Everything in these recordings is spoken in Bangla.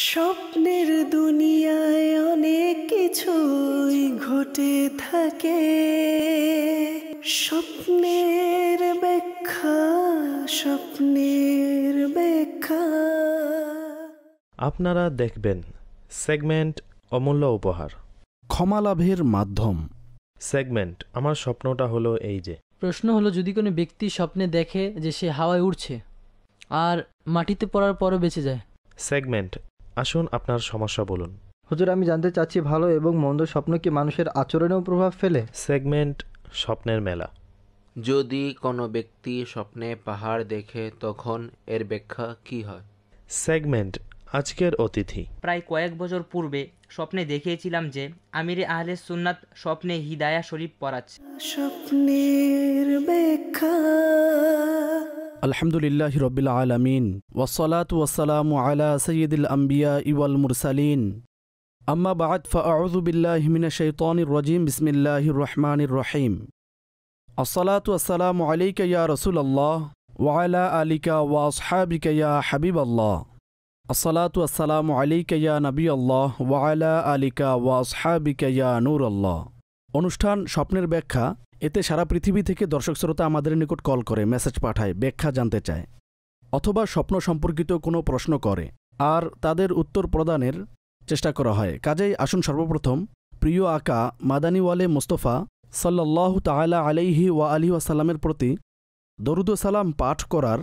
স্বপ্নের দুনিয়ায় অনেক কিছুই ঘটে থাকে, স্বপ্নের ব্যাখ্যা, স্বপ্নের ব্যাখ্যা। আপনারা দেখবেন সেগমেন্ট অমূল্য উপহার, ক্ষমা লাভের মাধ্যম। সেগমেন্ট আমার স্বপ্নটা হলো এই যে। প্রশ্ন হলো, যদি কোনো ব্যক্তি স্বপ্নে দেখে যে সে হাওয়ায় উড়ছে আর মাটিতে পড়ার পরও বেঁচে যায়। সেগমেন্ট আসুন আপনার সমস্যা বলুন। হুজুর, আমি জানতে চাচ্ছি ভালো এবং মন্দ স্বপ্ন কি মানুষের আচরণেও প্রভাব ফেলে? সেগমেন্ট স্বপ্নের মেলা। যদি কোনো ব্যক্তি স্বপ্নে পাহাড় দেখে তখন এর ব্যাখ্যা কি হয়? সেগমেন্ট আজকের অতিথি। প্রায় কয়েক বছর পূর্বে স্বপ্নে দেখিয়েছিলাম যে আমিরে আহলে সুন্নাত স্বপ্নে হিদায়া শরীফ পড়াচ্ছে। স্বপ্নের ব্যাখ্যা। আলহামদুলিল্লাহি রাব্বিল আলামিন ওয়াসসালাতু ওয়াসসালামু আলা সাইয়্যিদিল আমবিয়া ওয়াল মুরসালিন, আম্মা বা'দ, ফাআউযু বিল্লাহি মিনাশ শাইতানির রাজীম। বিসমিল্লাহির রহমানির রহিম। আসসালাতু ওয়াসসালামু আলাইকা ইয়া রাসূলুল্লাহ ওয়া আলা আলিকা ওয়া আসহাবিকা ইয়া হাবিবাল্লাহ। আসসালাতু ওয়াসসালামু আলাইকা ইয়া নবিয়াল্লাহ ওয়া আলা আলিকা ওয়া আসহাবিকা ইয়া নূরাল্লাহ। অনুষ্ঠান স্বপ্নের ব্যাখ্যা। এতে সারা পৃথিবী থেকে দর্শক শ্রোতা আমাদের নিকট কল করে, মেসেজ পাঠায়, ব্যাখ্যা জানতে চায় অথবা স্বপ্ন সম্পর্কিত কোনো প্রশ্ন করে, আর তাদের উত্তর প্রদানের চেষ্টা করা হয়। কাজেই আসুন সর্বপ্রথম প্রিয় আকা মাদানীওয়ালে মুস্তফা সাল্লাল্লাহু তাআলা আলাইহি ওয়া আলিহি ওয়াসাল্লামের প্রতি দরুদ ও সালাম পাঠ করার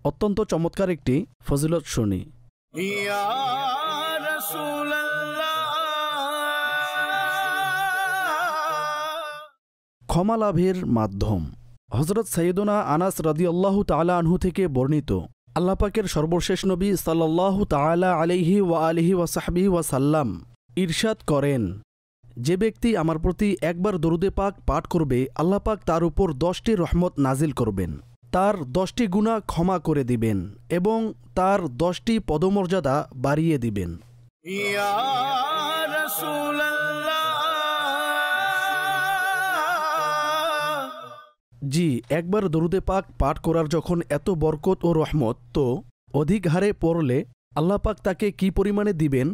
অত্যন্ত চমৎকার একটি ফজিলত শুনি। ক্ষমা লাভের মাধ্যম। হযরত সাইয়্যিদুনা আনাস রাদিয়াল্লাহু তাআলা আনহু থেকে বর্ণিত, আল্লাহ পাকের সর্বশেষ নবী সাল্লাল্লাহু তাআলা আলাইহি ওয়া আলিহি ওয়া সাহবিহি ওয়া সাল্লাম ইরশাদ করেন, যে ব্যক্তি আমার প্রতি একবার দরুদে পাক পাঠ করবে, আল্লাহ পাক তার উপর 10টি রহমত নাজিল করবেন, তার 10টি গুনাহ ক্ষমা করে দিবেন এবং তার 10টি পদমর্যাদা বাড়িয়ে দিবেন। জি, একবার দরুদে পাক পাঠ করার যখন এত বরকত ও রহমত, তো অধিক হারে পড়লে আল্লাহ পাক তাকে কি পরিমাণে দিবেন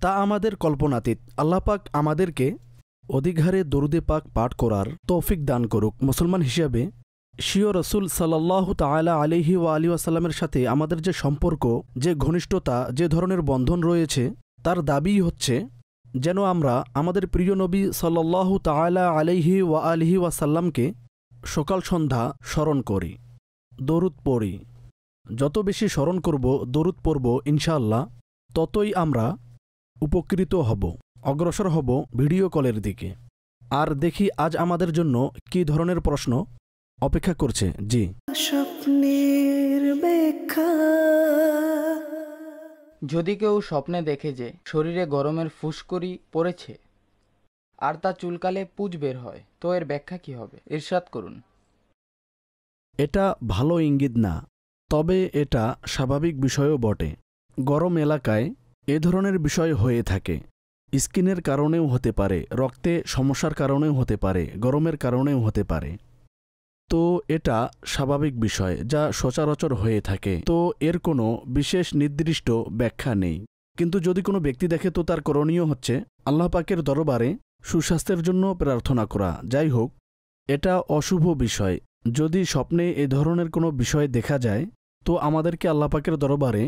তা আমাদের কল্পনাতীত। আল্লাহ পাক আমাদেরকে অধিক হারে দরুদে পাক পাঠ করার তৌফিক দান করুক। মুসলমান হিসাবে শিও রসুল সাল্লাল্লাহু তাআলা আলাইহি ওয়া আলিহি ওয়াসাল্লামের সাথে আমাদের যে সম্পর্ক, যে ঘনিষ্ঠতা, যে ধরনের বন্ধন রয়েছে, তার দাবি হচ্ছে যেন আমরা আমাদের প্রিয় নবী সাল্লাল্লাহু তাআলা আলাইহি ওয়া আলিহি ওয়াসাল্লামকে সকাল সন্ধ্যা স্মরণ করি, দরুদ পড়ি। যত বেশি স্মরণ করব, দরুদ পড়ব, ইনশাআল্লাহ ততই আমরা উপকৃত হব, অগ্রসর হব ভিডিও কলের দিকে। আর দেখি আজ আমাদের জন্য কি ধরনের প্রশ্ন অপেক্ষা করছে। জি, স্বপ্নের ব্যাখ্যা। যদি কেউ স্বপ্নে দেখে যে শরীরে গরমের ফুসকুড়ি পড়েছে আর তা চুলকালে পুঁজ বের হয়, তো এর ব্যাখ্যা কি হবে? ইরশাদ করুন। এটা ভালো ইঙ্গিত না, তবে এটা স্বাভাবিক বিষয়ও বটে। গরম এলাকায় এ ধরনের বিষয় হয়ে থাকে। স্কিনের কারণেও হতে পারে, রক্তে সমস্যার কারণেও হতে পারে, গরমের কারণেও হতে পারে। তো এটা স্বাভাবিক বিষয় যা সচরাচর হয়ে থাকে। তো এর কোনো বিশেষ নির্দিষ্ট ব্যাখ্যা নেই। কিন্তু যদি কোনো ব্যক্তি দেখে, তো তার করণীয় হচ্ছে আল্লাহ পাকের দরবারে সুস্বাস্থ্যের জন্য প্রার্থনা করা। যাই হোক, এটা অশুভ বিষয়। যদি স্বপ্নে এ ধরনের কোনো বিষয় দেখা যায়, তো আমাদেরকে আল্লাহ পাকের দরবারে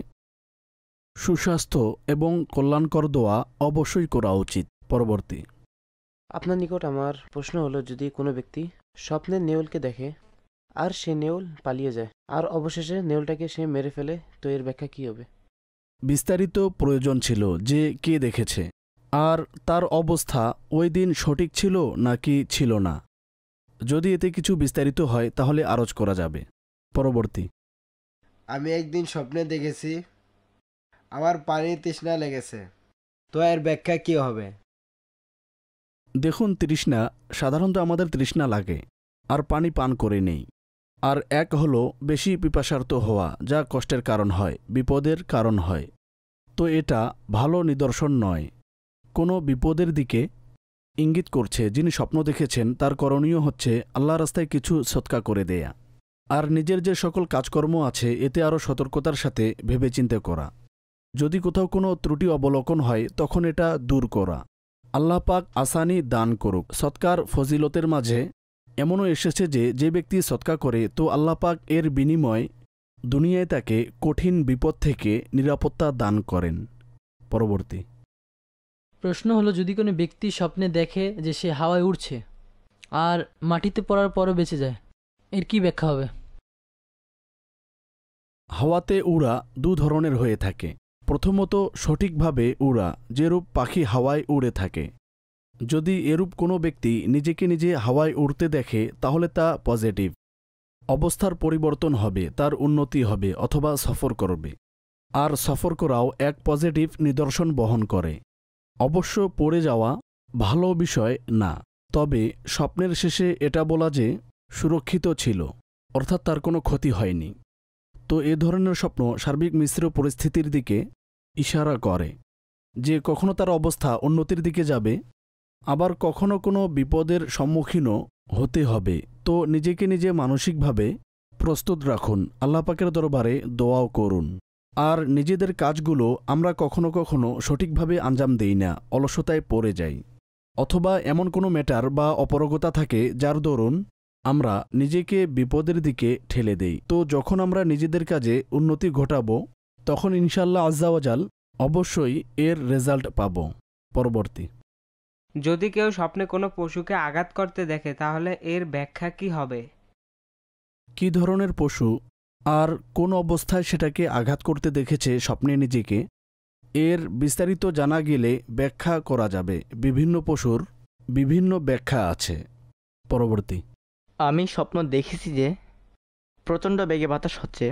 সুস্বাস্থ্য এবং কল্যাণকর দোয়া অবশ্যই করা উচিত। পরবর্তী। আপনার নিকট আমার প্রশ্ন হলো, যদি কোনো ব্যক্তি স্বপ্নে নেউলকে দেখে আর সে নেউল পালিয়ে যায় আর অবশেষে নেউলটাকে সে মেরে ফেলে, তো এর ব্যাখ্যা কি হবে? বিস্তারিত প্রয়োজন ছিল যে কে দেখেছে আর তার অবস্থা ওই দিন সঠিক ছিল নাকি ছিল না। যদি এতে কিছু বিস্তারিত হয় তাহলে আরজ করা যাবে। পরবর্তী। আমি একদিন স্বপ্নে দেখেছি আমার পানির তৃষ্ণা লেগেছে, তো এর ব্যাখ্যা কি হবে? দেখুন, তৃষ্ণা সাধারণত আমাদের তৃষ্ণা লাগে আর পানি পান করে নেই। আর এক হলো বেশি পিপাসার্ত হওয়া, যা কষ্টের কারণ হয়, বিপদের কারণ হয়। তো এটা ভালো নিদর্শন নয়, কোনো বিপদের দিকে ইঙ্গিত করছে। যিনি স্বপ্ন দেখেছেন তার করণীয় হচ্ছে আল্লাহ রাস্তায় কিছু সদকা করে দেয়া, আর নিজের যে সকল কাজকর্ম আছে এতে আরও সতর্কতার সাথে ভেবেচিন্তে করা। যদি কোথাও কোনো ত্রুটি অবলোকন হয় তখন এটা দূর করা। আল্লাহ পাক আসানি দান করুক। সৎকার ফজিলতের মাঝে এমনও এসেছে যে যে ব্যক্তি সৎকা করে তো আল্লাহ পাক এর বিনিময় দুনিয়ায় তাকে কঠিন বিপদ থেকে নিরাপত্তা দান করেন। পরবর্তী প্রশ্ন হলো, যদি কোনো ব্যক্তি স্বপ্নে দেখে যে সে হাওয়ায় উড়ছে আর মাটিতে পড়ার পরও বেঁচে যায়, এর কি ব্যাখ্যা হবে? হাওয়াতে উড়া দু ধরনের হয়ে থাকে। প্রথমত সঠিকভাবে উড়া, যেরূপ পাখি হাওয়ায় উড়ে থাকে। যদি এরূপ কোনো ব্যক্তি নিজেকে নিজে হাওয়ায় উড়তে দেখে তাহলে তা পজিটিভ। অবস্থার পরিবর্তন হবে, তার উন্নতি হবে অথবা সফর করবে। আর সফর করাও এক পজিটিভ নিদর্শন বহন করে। অবশ্য পড়ে যাওয়া ভালো বিষয় না, তবে স্বপ্নের শেষে এটা বলা যে সুরক্ষিত ছিল, অর্থাৎ তার কোনো ক্ষতি হয়নি। তো এ ধরনের স্বপ্ন সার্বিক মিশ্র পরিস্থিতির দিকে ইশারা করে যে কখনো তার অবস্থা উন্নতির দিকে যাবে, আবার কখনো কোনো বিপদের সম্মুখীনও হতে হবে। তো নিজেকে নিজে মানসিকভাবে প্রস্তুত রাখুন, আল্লাহ পাকের দরবারে দোয়াও করুন। আর নিজেদের কাজগুলো আমরা কখনো কখনো সঠিকভাবে আঞ্জাম দেই না, অলসতায় পড়ে যাই, অথবা এমন কোনো ম্যাটার বা অপারগতা থাকে যার দরুন আমরা নিজেকে বিপদের দিকে ঠেলে দেই। তো যখন আমরা নিজেদের কাজে উন্নতি ঘটাব তখন ইনশাআল্লাহ আজ্জাওয়াজাল অবশ্যই এর রেজাল্ট পাব। পরবর্তী যদি কেউ স্বপ্নে কোনো পশুকে আঘাত করতে দেখে তাহলে এর ব্যাখ্যা কি হবে? কী ধরনের পশু আর কোন অবস্থায় সেটাকে আঘাত করতে দেখেছে স্বপ্নে নিজেকে, এর বিস্তারিত জানা গেলে ব্যাখ্যা করা যাবে। বিভিন্ন পশুর বিভিন্ন ব্যাখ্যা আছে। পরবর্তী আমি স্বপ্ন দেখেছি যে প্রচণ্ড বেগে বাতাস হচ্ছে,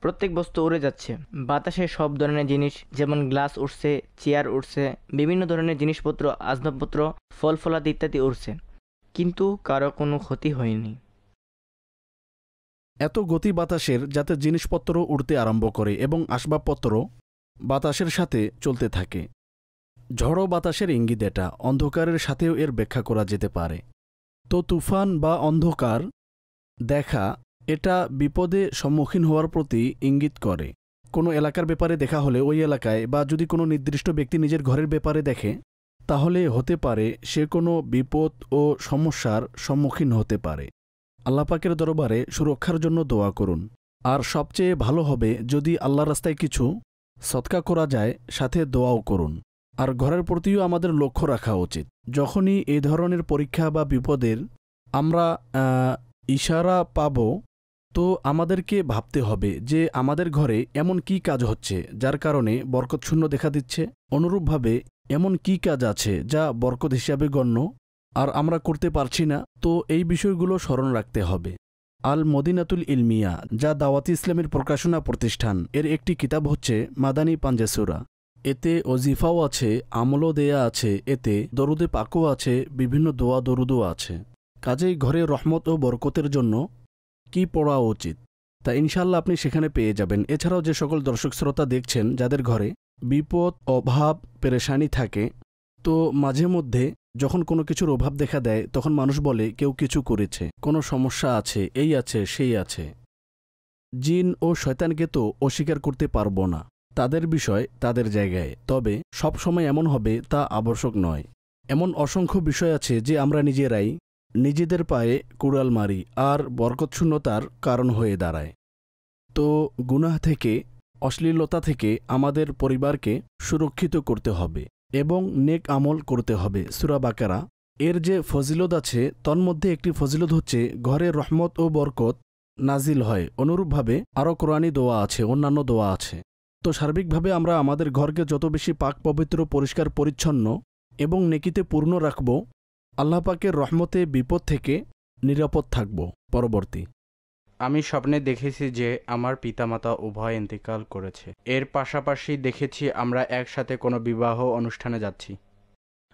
প্রত্যেক বস্তু উড়ে যাচ্ছে, বাতাসে সব ধরনের জিনিস যেমন গ্লাস উড়ছে, চেয়ার উড়ছে, বিভিন্ন ধরনের জিনিসপত্র, আসবাবপত্র, ফল ফলাদি ইত্যাদি উড়ছে, কিন্তু কারো কোনো ক্ষতি হয়নি। এত গতি বাতাসের যাতে জিনিসপত্র উড়তে আরম্ভ করে এবং আসবাবপত্র বাতাসের সাথে চলতে থাকে। ঝড়ো বাতাসের ইঙ্গিত এটা, অন্ধকারের সাথেও এর ব্যাখ্যা করা যেতে পারে। তো তুফান বা অন্ধকার দেখা এটা বিপদে সম্মুখীন হওয়ার প্রতি ইঙ্গিত করে। কোনো এলাকার ব্যাপারে দেখা হলে ওই এলাকায় বা যদি কোনো নির্দিষ্ট ব্যক্তি নিজের ঘরের ব্যাপারে দেখে তাহলে হতে পারে সে কোনো বিপদ ও সমস্যার সম্মুখীন হতে পারে। আল্লাহ পাকের দরবারে সুরক্ষার জন্য দোয়া করুন। আর সবচেয়ে ভালো হবে যদি আল্লাহর রাস্তায় কিছু সৎকা করা যায়, সাথে দোয়াও করুন। আর ঘরের প্রতিও আমাদের লক্ষ্য রাখা উচিত। যখনই এই ধরনের পরীক্ষা বা বিপদের আমরা ইশারা পাব তো আমাদেরকে ভাবতে হবে যে আমাদের ঘরে এমন কি কাজ হচ্ছে যার কারণে বরকতশূন্য দেখা দিচ্ছে, অনুরূপভাবে এমন কি কাজ আছে যা বরকত হিসাবে গণ্য আর আমরা করতে পারছি না। তো এই বিষয়গুলো স্মরণ রাখতে হবে। আল মদিনাতুল ইলমিয়া, যা দাওয়াতি ইসলামের প্রকাশনা প্রতিষ্ঠান, এর একটি কিতাব হচ্ছে মাদানী পাঞ্জেসুরা। এতে ওজিফাও আছে, আমলও দেয়া আছে, এতে দরুদে পাকও আছে, বিভিন্ন দোয়া দরুদও আছে। কাজেই ঘরে রহমত ও বরকতের জন্য কি পড়া উচিত তা ইনশাআল্লাহ আপনি সেখানে পেয়ে যাবেন। এছাড়াও যে সকল দর্শক শ্রোতা দেখছেন যাদের ঘরে বিপদ, অভাব, পেরেশানি থাকে, তো মাঝে মধ্যে যখন কোনো কিছুর অভাব দেখা দেয় তখন মানুষ বলে কেউ কিছু করেছে, কোনো সমস্যা আছে, এই আছে সেই আছে। জিন ও শয়তানকে তো অস্বীকার করতে পারবো না, তাদের বিষয় তাদের জায়গায়, তবে সব সময় এমন হবে তা আবশ্যক নয়। এমন অসংখ্য বিষয় আছে যে আমরা নিজেরাই নিজেদের পায়ে কুড়াল মারি আর বরকতশূন্যতার কারণ হয়ে দাঁড়ায়। তো গুনাহ থেকে, অশ্লীলতা থেকে আমাদের পরিবারকে সুরক্ষিত করতে হবে এবং নেক আমল করতে হবে। সূরা বাকারা এর যে ফজিলত আছে তন্মধ্যে একটি ফজিলত হচ্ছে ঘরে রহমত ও বরকত নাজিল হয়। অনুরূপভাবে আরও কোরআনী দোয়া আছে, অন্যান্য দোয়া আছে। তো সার্বিকভাবে আমরা আমাদের ঘরকে যত বেশি পাক পবিত্র, পরিষ্কার পরিচ্ছন্ন এবং নেকিতে পূর্ণ রাখব, আল্লাহ পাকের রহমতে বিপদ থেকে নিরাপদ থাকব। পরবর্তী আমি স্বপ্নে দেখেছি যে আমার পিতামাতা উভয় ইন্তেকাল করেছে। এর পাশাপাশি দেখেছি আমরা একসাথে কোনো বিবাহ অনুষ্ঠানে যাচ্ছি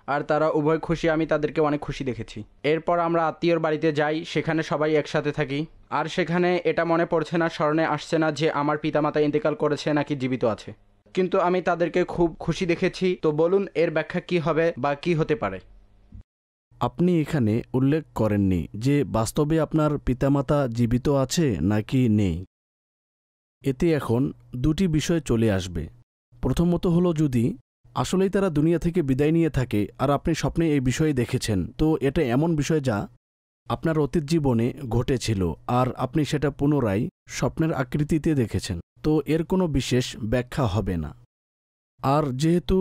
আর তারা উভয় খুশি, আমি তাদেরকে অনেক খুশি দেখেছি। এরপর আমরা আত্মীয়র বাড়িতে যাই, সেখানে সবাই একসাথে থাকি আর সেখানে এটা মনে পড়ছে না, স্মরণে আসছে না যে আমার পিতামাতা ইন্তেকাল করেছে নাকি জীবিত আছে, কিন্তু আমি তাদেরকে খুব খুশি দেখেছি। তো বলুন এর ব্যাখ্যা কি হবে বা কি হতে পারে? আপনি এখানে উল্লেখ করেননি যে বাস্তবে আপনার পিতামাতা জীবিত আছে নাকি নেই। এতে এখন দুটি বিষয় চলে আসবে। প্রথমত হলো যদি আসলেই তারা দুনিয়া থেকে বিদায় নিয়ে থাকে আর আপনি স্বপ্নে এই বিষয়ে দেখেছেন, তো এটা এমন বিষয় যা আপনার অতীত জীবনে ঘটেছিল আর আপনি সেটা পুনরায় স্বপ্নের আকৃতিতে দেখেছেন, তো এর কোনো বিশেষ ব্যাখ্যা হবে না। আর যেহেতু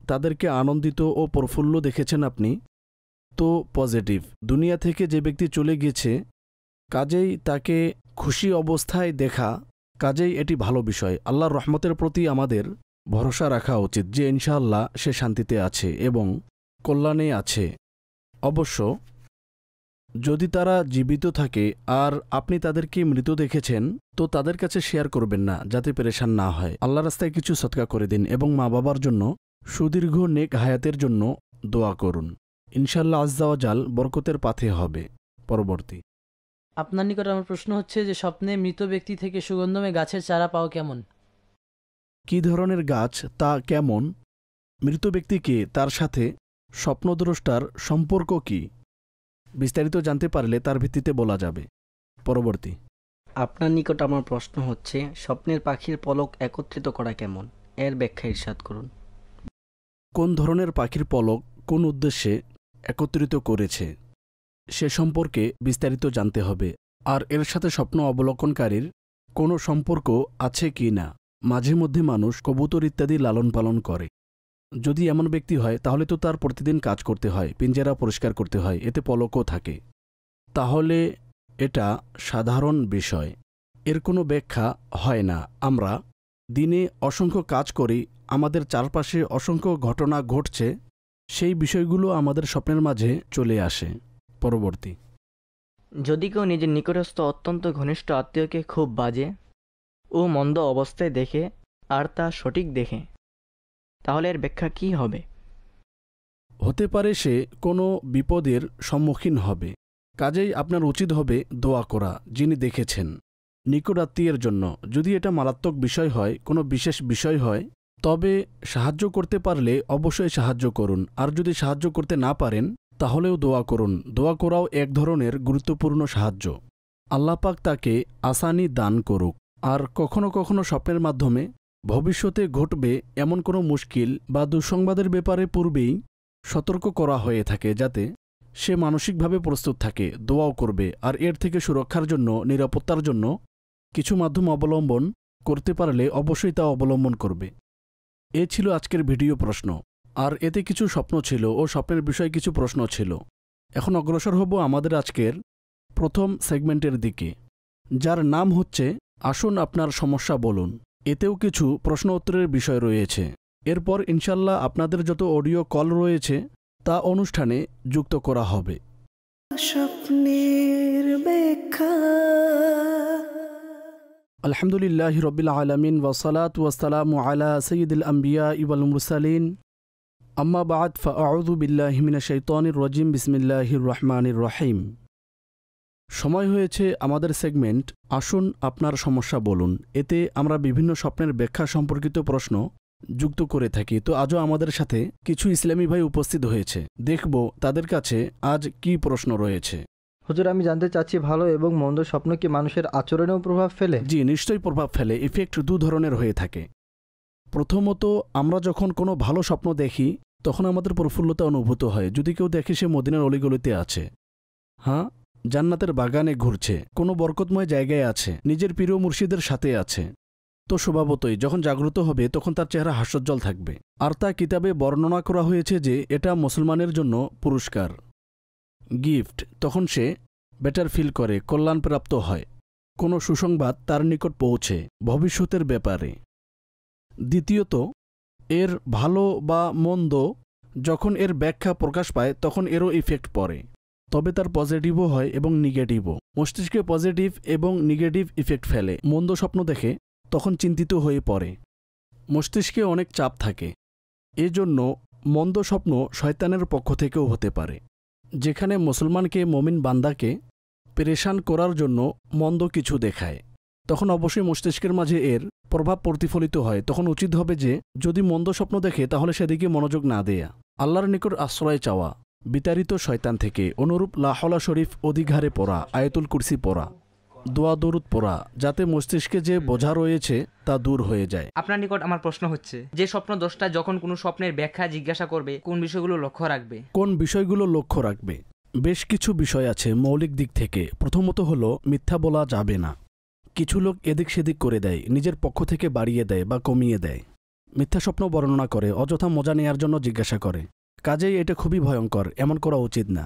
তাদেরকে আনন্দিত ও প্রফুল্ল দেখেছেন আপনি, তো পজিটিভ। দুনিয়া থেকে যে ব্যক্তি চলে গেছে কাজেই তাকে খুশি অবস্থায় দেখা, কাজেই এটি ভালো বিষয়। আল্লাহর রহমতের প্রতি আমাদের ভরসা রাখা উচিত যে ইনশাআল্লাহ সে শান্তিতে আছে এবং কল্যাণে আছে। অবশ্য যদি তারা জীবিত থাকে আর আপনি তাদেরকে মৃত দেখেছেন, তো তাদের কাছে শেয়ার করবেন না যাতে পেরেশান না হয়। আল্লাহ রাস্তায় কিছু সদকা করে দিন এবং মা বাবার জন্য সুদীর্ঘ নেক হায়াতের জন্য দোয়া করুন। ইনশাআল্লাহ আজ্জা ওয়া জাল বরকতের পাথে হবে। পরবর্তী আপনার নিকট আমার প্রশ্ন হচ্ছে যে স্বপ্নে মৃত ব্যক্তি থেকে সুগন্ধময় গাছের চারা পাওয়া কেমন? কী ধরনের গাছ, তা কেমন, মৃত ব্যক্তিকে তার সাথে স্বপ্নদ্রষ্টার সম্পর্ক কি, বিস্তারিত জানতে পারলে তার ভিত্তিতে বলা যাবে। পরবর্তী আপনার নিকট আমার প্রশ্ন হচ্ছে স্বপ্নের পাখির পলক একত্রিত করা কেমন, এর ব্যাখ্যা ইরশাদ করুন। কোন ধরনের পাখির পলক কোন উদ্দেশ্যে একত্রিত করেছে সে সম্পর্কে বিস্তারিত জানতে হবে, আর এর সাথে স্বপ্ন অবলোকনকারীর কোনো সম্পর্ক আছে কি না। মাঝে মধ্যে মানুষ কবুতর ইত্যাদি লালন পালন করে। যদি এমন ব্যক্তি হয় তাহলে তো তার প্রতিদিন কাজ করতে হয়, পিঞ্জেরা পরিষ্কার করতে হয়, এতে পলকও থাকে। তাহলে এটা সাধারণ বিষয়, এর কোনো ব্যাখ্যা হয় না। আমরা দিনে অসংখ্য কাজ করি, আমাদের চারপাশে অসংখ্য ঘটনা ঘটছে, সেই বিষয়গুলো আমাদের স্বপ্নের মাঝে চলে আসে। পরবর্তী যদি কেউ নিজের নিকটস্থ অত্যন্ত ঘনিষ্ঠ আত্মীয়কে খুব বাজে ও মন্দ অবস্থায় দেখে আর তা সঠিক দেখে, তাহলে এর ব্যাখ্যা কী হবে? হতে পারে সে কোনো বিপদের সম্মুখীন হবে, কাজেই আপনার উচিত হবে দোয়া করা যিনি দেখেছেন নিকট আত্মীয়ের জন্য। যদি এটা মারাত্মক বিষয় হয়, কোনো বিশেষ বিষয় হয়, তবে সাহায্য করতে পারলে অবশ্যই সাহায্য করুন, আর যদি সাহায্য করতে না পারেন তাহলেও দোয়া করুন। দোয়া করাও এক ধরনের গুরুত্বপূর্ণ সাহায্য। আল্লাহ পাক তাকে আসানি দান করুক। আর কখনো কখনো স্বপ্নের মাধ্যমে ভবিষ্যতে ঘটবে এমন কোনো মুশকিল বা দুঃসংবাদের ব্যাপারে পূর্বেই সতর্ক করা হয়ে থাকে, যাতে সে মানসিকভাবে প্রস্তুত থাকে, দোয়াও করবে, আর এর থেকে সুরক্ষার জন্য, নিরাপত্তার জন্য কিছু মাধ্যম অবলম্বন করতে পারলে অবশ্যই তা অবলম্বন করবে। এ ছিল আজকের ভিডিও প্রশ্ন, আর এতে কিছু স্বপ্ন ছিল ও স্বপ্নের বিষয়ে কিছু প্রশ্ন ছিল। এখন অগ্রসর হব আমাদের আজকের প্রথম সেগমেন্টের দিকে, যার নাম হচ্ছে আসুন আপনার সমস্যা বলুন। এতেও কিছু প্রশ্ন উত্তরের বিষয় রয়েছে। এরপর ইনশাল্লাহ আপনাদের যত অডিও কল রয়েছে তা অনুষ্ঠানে যুক্ত করা হবে। স্বপ্নের ব্যাখ্যা। আলহামদুলিল্লাহি রাব্বিল আলামিন ওয়াসসালাতু ওয়াসসালামু আলা সাইয়্যিদিল আম্বিয়া ওয়াল মুরসালিন, আম্মা বা'দ, ফাআউযু বিল্লাহি মিনাশ শাইতানির রাজিম, বিসমিল্লাহির রহমানির রহিম। সময় হয়েছে আমাদের সেগমেন্ট আসুন আপনার সমস্যা বলুন। এতে আমরা বিভিন্ন স্বপ্নের ব্যাখ্যা সম্পর্কিত প্রশ্ন যুক্ত করে থাকি। তো আজও আমাদের সাথে কিছু ইসলামী ভাই উপস্থিত হয়েছে, দেখব তাদের কাছে আজ কি প্রশ্ন রয়েছে। হুজুর, আমি জানতে চাচ্ছি ভালো এবং মন্দ স্বপ্ন কি মানুষের আচরণেও প্রভাব ফেলে? জি, নিশ্চয়ই প্রভাব ফেলে। ইফেক্ট দু ধরনের হয়ে থাকে। প্রথমত, আমরা যখন কোনো ভালো স্বপ্ন দেখি তখন আমাদের প্রফুল্লতা অনুভূত হয়। যদি কেউ দেখে সে মদিনার অলিগলিতে আছে, হ্যাঁ, জান্নাতের বাগানে ঘুরছে, কোনো বরকতময় জায়গায় আছে, নিজের প্রিয় মুর্শিদের সাথে আছে, তো স্বভাবতই যখন জাগ্রত হবে তখন তার চেহারা হাস্যোজ্জ্বল থাকবে। আর তা কিতাবে বর্ণনা করা হয়েছে যে এটা মুসলমানের জন্য পুরস্কার, গিফট। তখন সে বেটার ফিল করে, কল্যাণপ্রাপ্ত হয়, কোনো সুসংবাদ তার নিকট পৌঁছে ভবিষ্যতের ব্যাপারে। দ্বিতীয়ত, এর ভালো বা মন্দ যখন এর ব্যাখ্যা প্রকাশ পায় তখন এরও ইফেক্ট পড়ে, তবে তার পজিটিভও হয় এবং নেগেটিভও। মস্তিষ্কে পজিটিভ এবং নেগেটিভ ইফেক্ট ফেলে। মন্দ স্বপ্ন দেখে তখন চিন্তিত হয়ে পড়ে, মস্তিষ্কে অনেক চাপ থাকে। এজন্য মন্দ স্বপ্ন শয়তানের পক্ষ থেকেও হতে পারে, যেখানে মুসলমানকে, মুমিন বান্দাকে পেরেশান করার জন্য মন্দ কিছু দেখায়। তখন অবশ্যই মস্তিষ্কের মাঝে এর প্রভাব প্রতিফলিত হয়। তখন উচিত হবে যে যদি মন্দ স্বপ্ন দেখে তাহলে সেদিকে মনোযোগ না দেয়া, আল্লাহর নিকট আশ্রয় চাওয়া, বিতাড়িত শয়তান থেকে অনুরূপ লা হাওলা শরীফ অধিঘারে পড়া, আয়াতুল কুরসি পড়া, দোয়া দরুদ পড়া, যাতে মস্তিষ্কে যে বোঝা রয়েছে তা দূর হয়ে যায়। আপনার নিকট আমার প্রশ্ন হচ্ছে, যে স্বপ্ন দ্রষ্টা যখন কোনো স্বপ্নের ব্যাখ্যা জিজ্ঞাসা করবে কোন বিষয়গুলো লক্ষ্য রাখবে? কোন বিষয়গুলো লক্ষ্য রাখবে? বেশ কিছু বিষয় আছে মৌলিক দিক থেকে। প্রথমত হলো মিথ্যা বলা যাবে না। কিছু লোক এদিক সেদিক করে দেয়, নিজের পক্ষ থেকে বাড়িয়ে দেয় বা কমিয়ে দেয়, মিথ্যা স্বপ্ন বর্ণনা করে, অযথা মজা নেয়ার জন্য জিজ্ঞাসা করে। কাজেই এটা খুবই ভয়ঙ্কর, এমন করা উচিত না।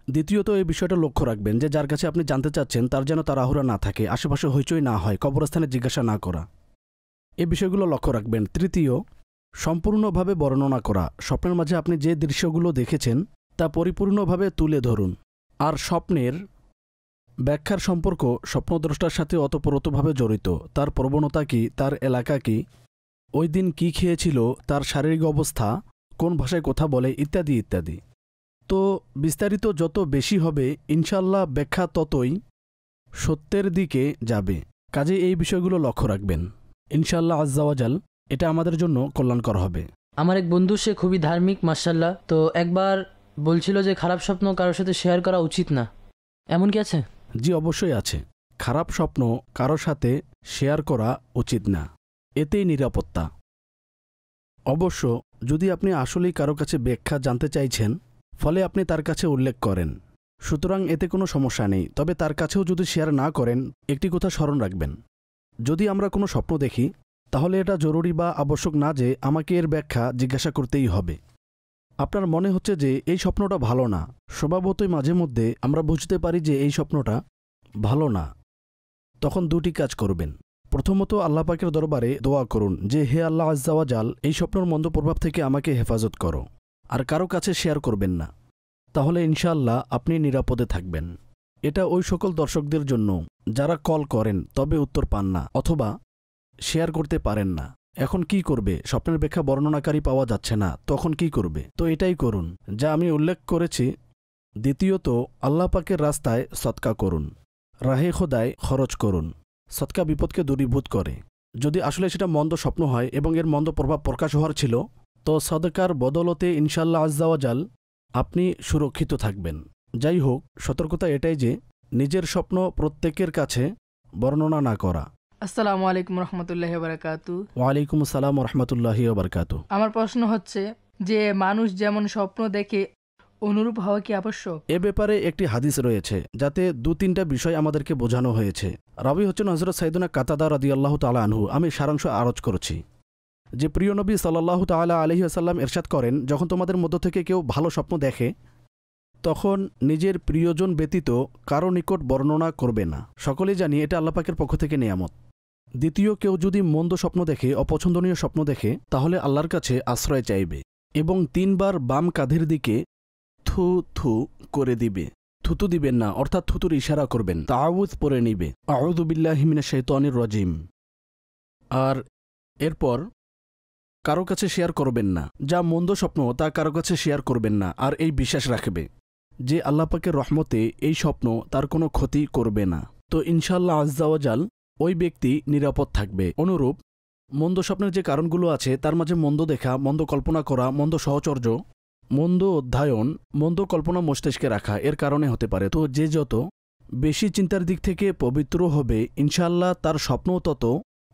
দ্বিতীয়ত এই বিষয়টা লক্ষ্য রাখবেন যে যার কাছে আপনি জানতে চাচ্ছেন তার যেন তাড়াহুড়া না থাকে, আশেপাশে হইচই না হয়, কবরস্থানে জিজ্ঞাসা না করা, এই বিষয়গুলো লক্ষ্য রাখবেন। তৃতীয়, সম্পূর্ণভাবে বর্ণনা করা। স্বপ্নের মাঝে আপনি যে দৃশ্যগুলো দেখেছেন তা পরিপূর্ণভাবে তুলে ধরুন। আর স্বপ্নের ব্যাখ্যার সম্পর্ক স্বপ্নদ্রষ্টার সাথে ওতপ্রোতভাবে জড়িত। তার প্রবণতা কী, তার এলাকা কী, ওই দিন কী খেয়েছিল, তার শারীরিক অবস্থা, কোন ভাষায় কথা বলে, ইত্যাদি ইত্যাদি। তো বিস্তারিত যত বেশি হবে ইনশাল্লাহ ব্যাখ্যা ততই সত্যের দিকে যাবে। কাজে এই বিষয়গুলো লক্ষ্য রাখবেন। ইনশাল্লাহ আজ্জাওয়াজাল এটা আমাদের জন্য কল্যাণকর হবে। আমার এক বন্ধু, সে খুবই ধার্মিক মাশাআল্লাহ, তো একবার বলছিল যে খারাপ স্বপ্ন কারোর সাথে শেয়ার করা উচিত না, এমন কি আছে? জি অবশ্যই আছে। খারাপ স্বপ্ন কারোর সাথে শেয়ার করা উচিত না, এতেই নিরাপত্তা। অবশ্য যদি আপনি আসলেই কারো কাছে ব্যাখ্যা জানতে চাইছেন, ফলে আপনি তার কাছে উল্লেখ করেন, সুতরাং এতে কোনো সমস্যা নেই। তবে তার কাছেও যদি শেয়ার না করেন, একটি কথা স্মরণ রাখবেন, যদি আমরা কোনো স্বপ্ন দেখি তাহলে এটা জরুরি বা আবশ্যক না যে আমাকে এর ব্যাখ্যা জিজ্ঞাসা করতেই হবে। আপনার মনে হচ্ছে যে এই স্বপ্নটা ভালো না, স্বভাবতই মাঝে মধ্যে আমরা বুঝতে পারি যে এই স্বপ্নটা ভালো না, তখন দুটি কাজ করবেন। প্রথমত আল্লাহ পাকের দরবারে দোয়া করুন যে হে আল্লাহ আজ্জাওয়াজাল, এই স্বপ্নের মন্দ প্রভাব থেকে আমাকে হেফাজত করো, আর কারো কাছে শেয়ার করবেন না। তাহলে ইনশাআল্লাহ আপনি নিরাপদে থাকবেন। এটা ওই সকল দর্শকদের জন্য যারা কল করেন তবে উত্তর পান না অথবা শেয়ার করতে পারেন না। এখন কি করবে? স্বপ্নের ব্যাখ্যা বর্ণনাকারী পাওয়া যাচ্ছে না, তখন কি করবে? তো এটাই করুন যা আমি উল্লেখ করেছি। দ্বিতীয়ত আল্লাহ পাকের রাস্তায় সদকা করুন, রাহে খোদায় খরচ করুন। সদকা বিপদকে দূরীভূত করে। যদি আসলে সেটা মন্দ স্বপ্ন হয় এবং এর মন্দ প্রভাব প্রকাশ হওয়ার ছিল, তো সদকার বদলতে ইনশাআল্লাহ আজ্জাওয়াজাল আপনি সুরক্ষিত থাকবেন। যাই হোক, সতর্কতা এটাই যে নিজের স্বপ্ন প্রত্যেকের কাছে বর্ণনা না করা। আসসালামু আলাইকুম রহমতুল্লাহি বারাকাতু। ওয়ালাইকুম আসসালাম রহমতুল্লাহি বারাকাতু। আমার প্রশ্ন হচ্ছে যে মানুষ যেমন স্বপ্ন দেখে অনুরূপ হওয়া কি আবশ্যক? এ ব্যাপারে একটি হাদিস রয়েছে যাতে 2-3টা বিষয় আমাদেরকে বোঝানো হয়েছে। রাবি হচ্ছেন হযরত সাইয়েদুনা কাতাদা রাদিয়াল্লাহু তাআলা আনহু। আমি সারাংশ আরজ করছি যে প্রিয় নবী সাল্লাল্লাহু তাআলা আলাইহি ওয়াসাল্লাম ইরশাদ করেন, যখন তোমাদের মধ্য থেকে কেউ ভালো স্বপ্ন দেখে তখন নিজের প্রিয়জন ব্যতীত কারো নিকট বর্ণনা করবে না। সকলেই জানি এটা আল্লাহ পাকের পক্ষ থেকে নেয়ামত। দ্বিতীয়, কেউ যদি মন্দ স্বপ্ন দেখে, অপছন্দনীয় স্বপ্ন দেখে, তাহলে আল্লাহর কাছে আশ্রয় চাইবে এবং 3 বার বাম কাঁধের দিকে থু থু করে দিবে। থুতু দিবেন না, অর্থাৎ থুতুর ইশারা করবেন। তাআউযু পড়ে নিবে, আউযু বিল্লাহি মিনাশ শাইতানির রাজিম। আর এরপর কারো কাছে শেয়ার করবেন না। যা মন্দ স্বপ্ন তা কারো কাছে শেয়ার করবেন না। আর এই বিশ্বাস রাখবে যে আল্লাহ পাকের রহমতে এই স্বপ্ন তার কোনো ক্ষতি করবে না। তো ইনশাআল্লাহ আজ্জাওয়াজাল ওই ব্যক্তি নিরাপদ থাকবে। অনুরূপ মন্দ স্বপ্নের যে কারণগুলো আছে তার মাঝে মন্দ দেখা, মন্দ কল্পনা করা, মন্দ সহচর্য, মন্দ অধ্যয়ন, মন্দ কল্পনা মস্তিষ্কে রাখা এর কারণে হতে পারে। তো যে যত বেশি চিন্তার দিক থেকে পবিত্র হবে ইনশাআল্লাহ তার স্বপ্নও তত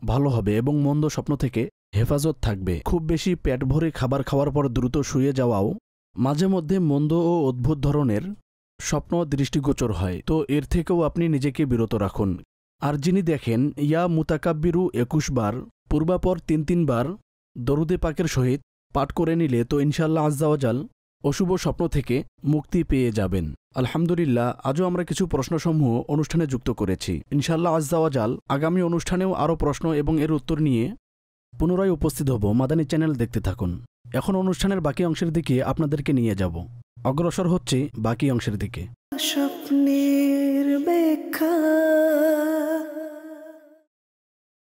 ভালো হবে এবং মন্দ স্বপ্ন থেকে হেফাজত থাকবে। খুব বেশি পেট ভরে খাবার খাওয়ার পর দ্রুত শুয়ে যাওয়াও মাঝে মধ্যে মন্দ ও অদ্ভুত ধরনের স্বপ্ন দৃষ্টিগোচর হয়। তো এর থেকেও আপনি নিজেকে বিরত রাখুন। আর যিনি দেখেন ইয়া মুতাকাব্বিরু 21 বার পূর্বাপর 3 বার দরুদে পাকের সহিত পাঠ করে নিলে তো ইনশাআল্লাহ আজ্জাওয়াজাল অশুভ স্বপ্ন থেকে মুক্তি পেয়ে যাবেন। আলহামদুলিল্লাহ, আজও আমরা কিছু প্রশ্নসমূহ অনুষ্ঠানে যুক্ত করেছি। ইনশাআল্লাহ আজ্জাওয়াজাল আগামী অনুষ্ঠানেও আরও প্রশ্ন এবং এর উত্তর নিয়ে পুনরায় উপস্থিত হব। মাদানী চ্যানেল দেখতে থাকুন। এখন অনুষ্ঠানের বাকি অংশের দিকে আপনাদেরকে নিয়ে যাব। অগ্রসর হচ্ছে বাকি অংশের দিকে। স্বপ্নের ব্যাখ্যা।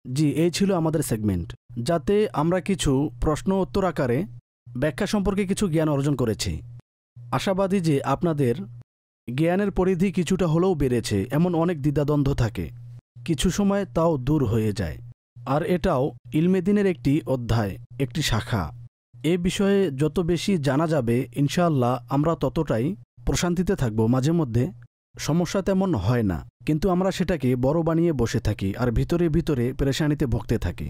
জি, এই ছিল আমাদের সেগমেন্ট, যাতে আমরা কিছু প্রশ্ন উত্তর আকারে ব্যাখ্যা সম্পর্কে কিছু জ্ঞান অর্জন করেছি। আশাবাদী যে আপনাদের জ্ঞানের পরিধি কিছুটা হলেও বেড়েছে। এমন অনেক দ্বিধাদ্বন্দ্ব থাকে, কিছু সময় তাও দূর হয়ে যায়। আর এটাও ইলমে দ্বীনের একটি অধ্যায়, একটি শাখা। এ বিষয়ে যত বেশি জানা যাবে ইনশাআল্লাহ আমরা ততটাই প্রশান্তিতে থাকব। মাঝে মধ্যে সমস্যা তেমন হয় না, কিন্তু আমরা সেটাকে বড় বানিয়ে বসে থাকি আর ভিতরে ভিতরে পেরেশানিতে ভুগতে থাকি।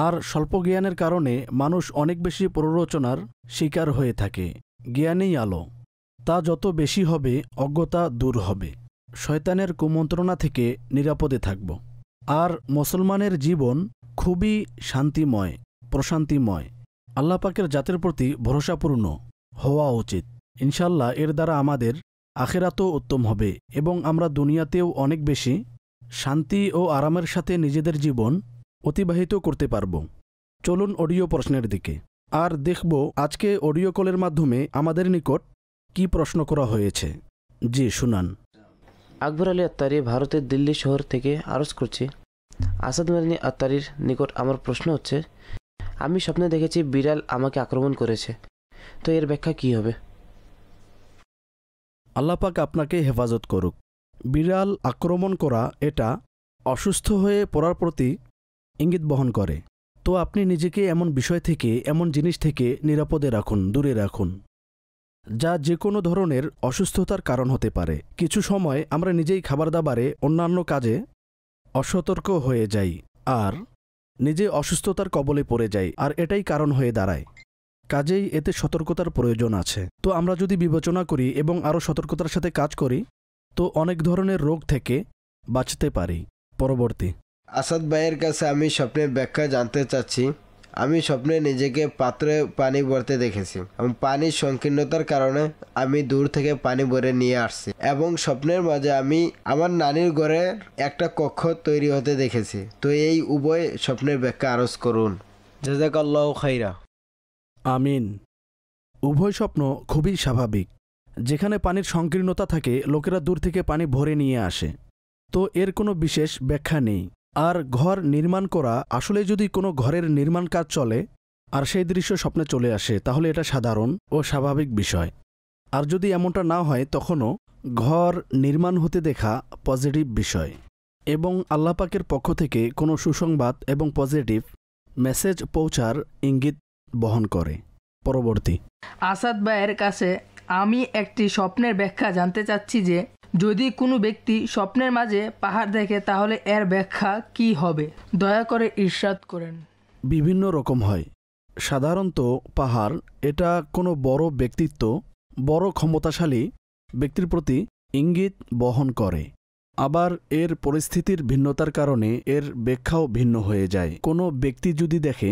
আর স্বল্প জ্ঞানের কারণে মানুষ অনেক বেশি প্ররোচনার শিকার হয়ে থাকে। জ্ঞানেই আলো, তা যত বেশি হবে অজ্ঞতা দূর হবে, শয়তানের কুমন্ত্রণা থেকে নিরাপদে থাকব। আর মুসলমানের জীবন খুবই শান্তিময়, প্রশান্তিময়। আল্লাহ পাকের জাতের প্রতি ভরসাপূর্ণ হওয়া উচিত। ইনশাল্লাহ এর দ্বারা আমাদের আখেরাতও উত্তম হবে এবং আমরা দুনিয়াতেও অনেক বেশি শান্তি ও আরামের সাথে নিজেদের জীবন অতিবাহিত করতে পারব। চলুন অডিও প্রশ্নের দিকে আর দেখব আজকে অডিও কলের মাধ্যমে আমাদের নিকট কি প্রশ্ন করা হয়েছে। জি শুনান। আকবর আলী আত্তারি ভারতের দিল্লি শহর থেকে আরজ করছি, আসাদ মাদানী আত্তারির নিকট আমার প্রশ্ন হচ্ছে, আমি স্বপ্নে দেখেছি বিড়াল আমাকে আক্রমণ করেছে, তো এর ব্যাখ্যা কি হবে? আল্লাহ পাক আপনাকে হেফাজত করুক। বিড়াল আক্রমণ করা এটা অসুস্থ হয়ে পড়ার প্রতি ইঙ্গিত বহন করে। তো আপনি নিজেকে এমন বিষয় থেকে, এমন জিনিস থেকে নিরাপদে রাখুন, দূরে রাখুন, যা যে কোনো ধরনের অসুস্থতার কারণ হতে পারে। কিছু সময় আমরা নিজেই খাবার দাবারে অন্যান্য কাজে অসতর্ক হয়ে যাই আর নিজে অসুস্থতার কবলে পড়ে যাই, আর এটাই কারণ হয়ে দাঁড়ায়। কাজেই এতে সতর্কতার প্রয়োজন আছে। তো আমরা যদি বিবেচনা করি এবং আরও সতর্কতার সাথে কাজ করি তো অনেক ধরনের রোগ থেকে বাঁচতে পারি। পরবর্তী। আসাদ ভাইয়ের কাছে আমি স্বপ্নের ব্যাখ্যা জানতে চাচ্ছি। আমি স্বপ্নে নিজেকে পাত্রে পানি ভরতে দেখেছি এবং পানির সংকীর্ণতার কারণে আমি দূর থেকে পানি ভরে নিয়ে আসছি, এবং স্বপ্নের মাঝে আমি আমার নানির ঘরে একটা কক্ষ তৈরি হতে দেখেছি। তো এই উভয় স্বপ্নের ব্যাখ্যা আরজ করুন। জাযাকাল্লাহু খাইরা। আমিন। উভয় স্বপ্ন খুবই স্বাভাবিক। যেখানে পানির সংকীর্ণতা থাকে লোকেরা দূর থেকে পানি ভরে নিয়ে আসে, তো এর কোনো বিশেষ ব্যাখ্যা নেই। আর ঘর নির্মাণ করা, আসলে যদি কোনো ঘরের নির্মাণ কাজ চলে আর সেই দৃশ্য স্বপ্নে চলে আসে তাহলে এটা সাধারণ ও স্বাভাবিক বিষয়। আর যদি এমনটা না হয় তখনও ঘর নির্মাণ হতে দেখা পজিটিভ বিষয় এবং আল্লাহ পাকের পক্ষ থেকে কোনো সুসংবাদ এবং পজিটিভ মেসেজ পৌঁছার ইঙ্গিত বহন করে। পরবর্তী। আসাদ ভাইয়ের কাছে আমি একটি স্বপ্নের ব্যাখ্যা জানতে চাচ্ছি যে যদি কোনো ব্যক্তি স্বপ্নের মাঝে পাহাড় দেখে তাহলে এর ব্যাখ্যা কি হবে? দয়া করে ইরশাদ করেন। বিভিন্ন রকম হয়। সাধারণত পাহাড় এটা কোনো বড় ব্যক্তিত্ব, বড় ক্ষমতাশালী ব্যক্তির প্রতি ইঙ্গিত বহন করে। আবার এর পরিস্থিতির ভিন্নতার কারণে এর ব্যাখ্যাও ভিন্ন হয়ে যায়। কোনো ব্যক্তি যদি দেখে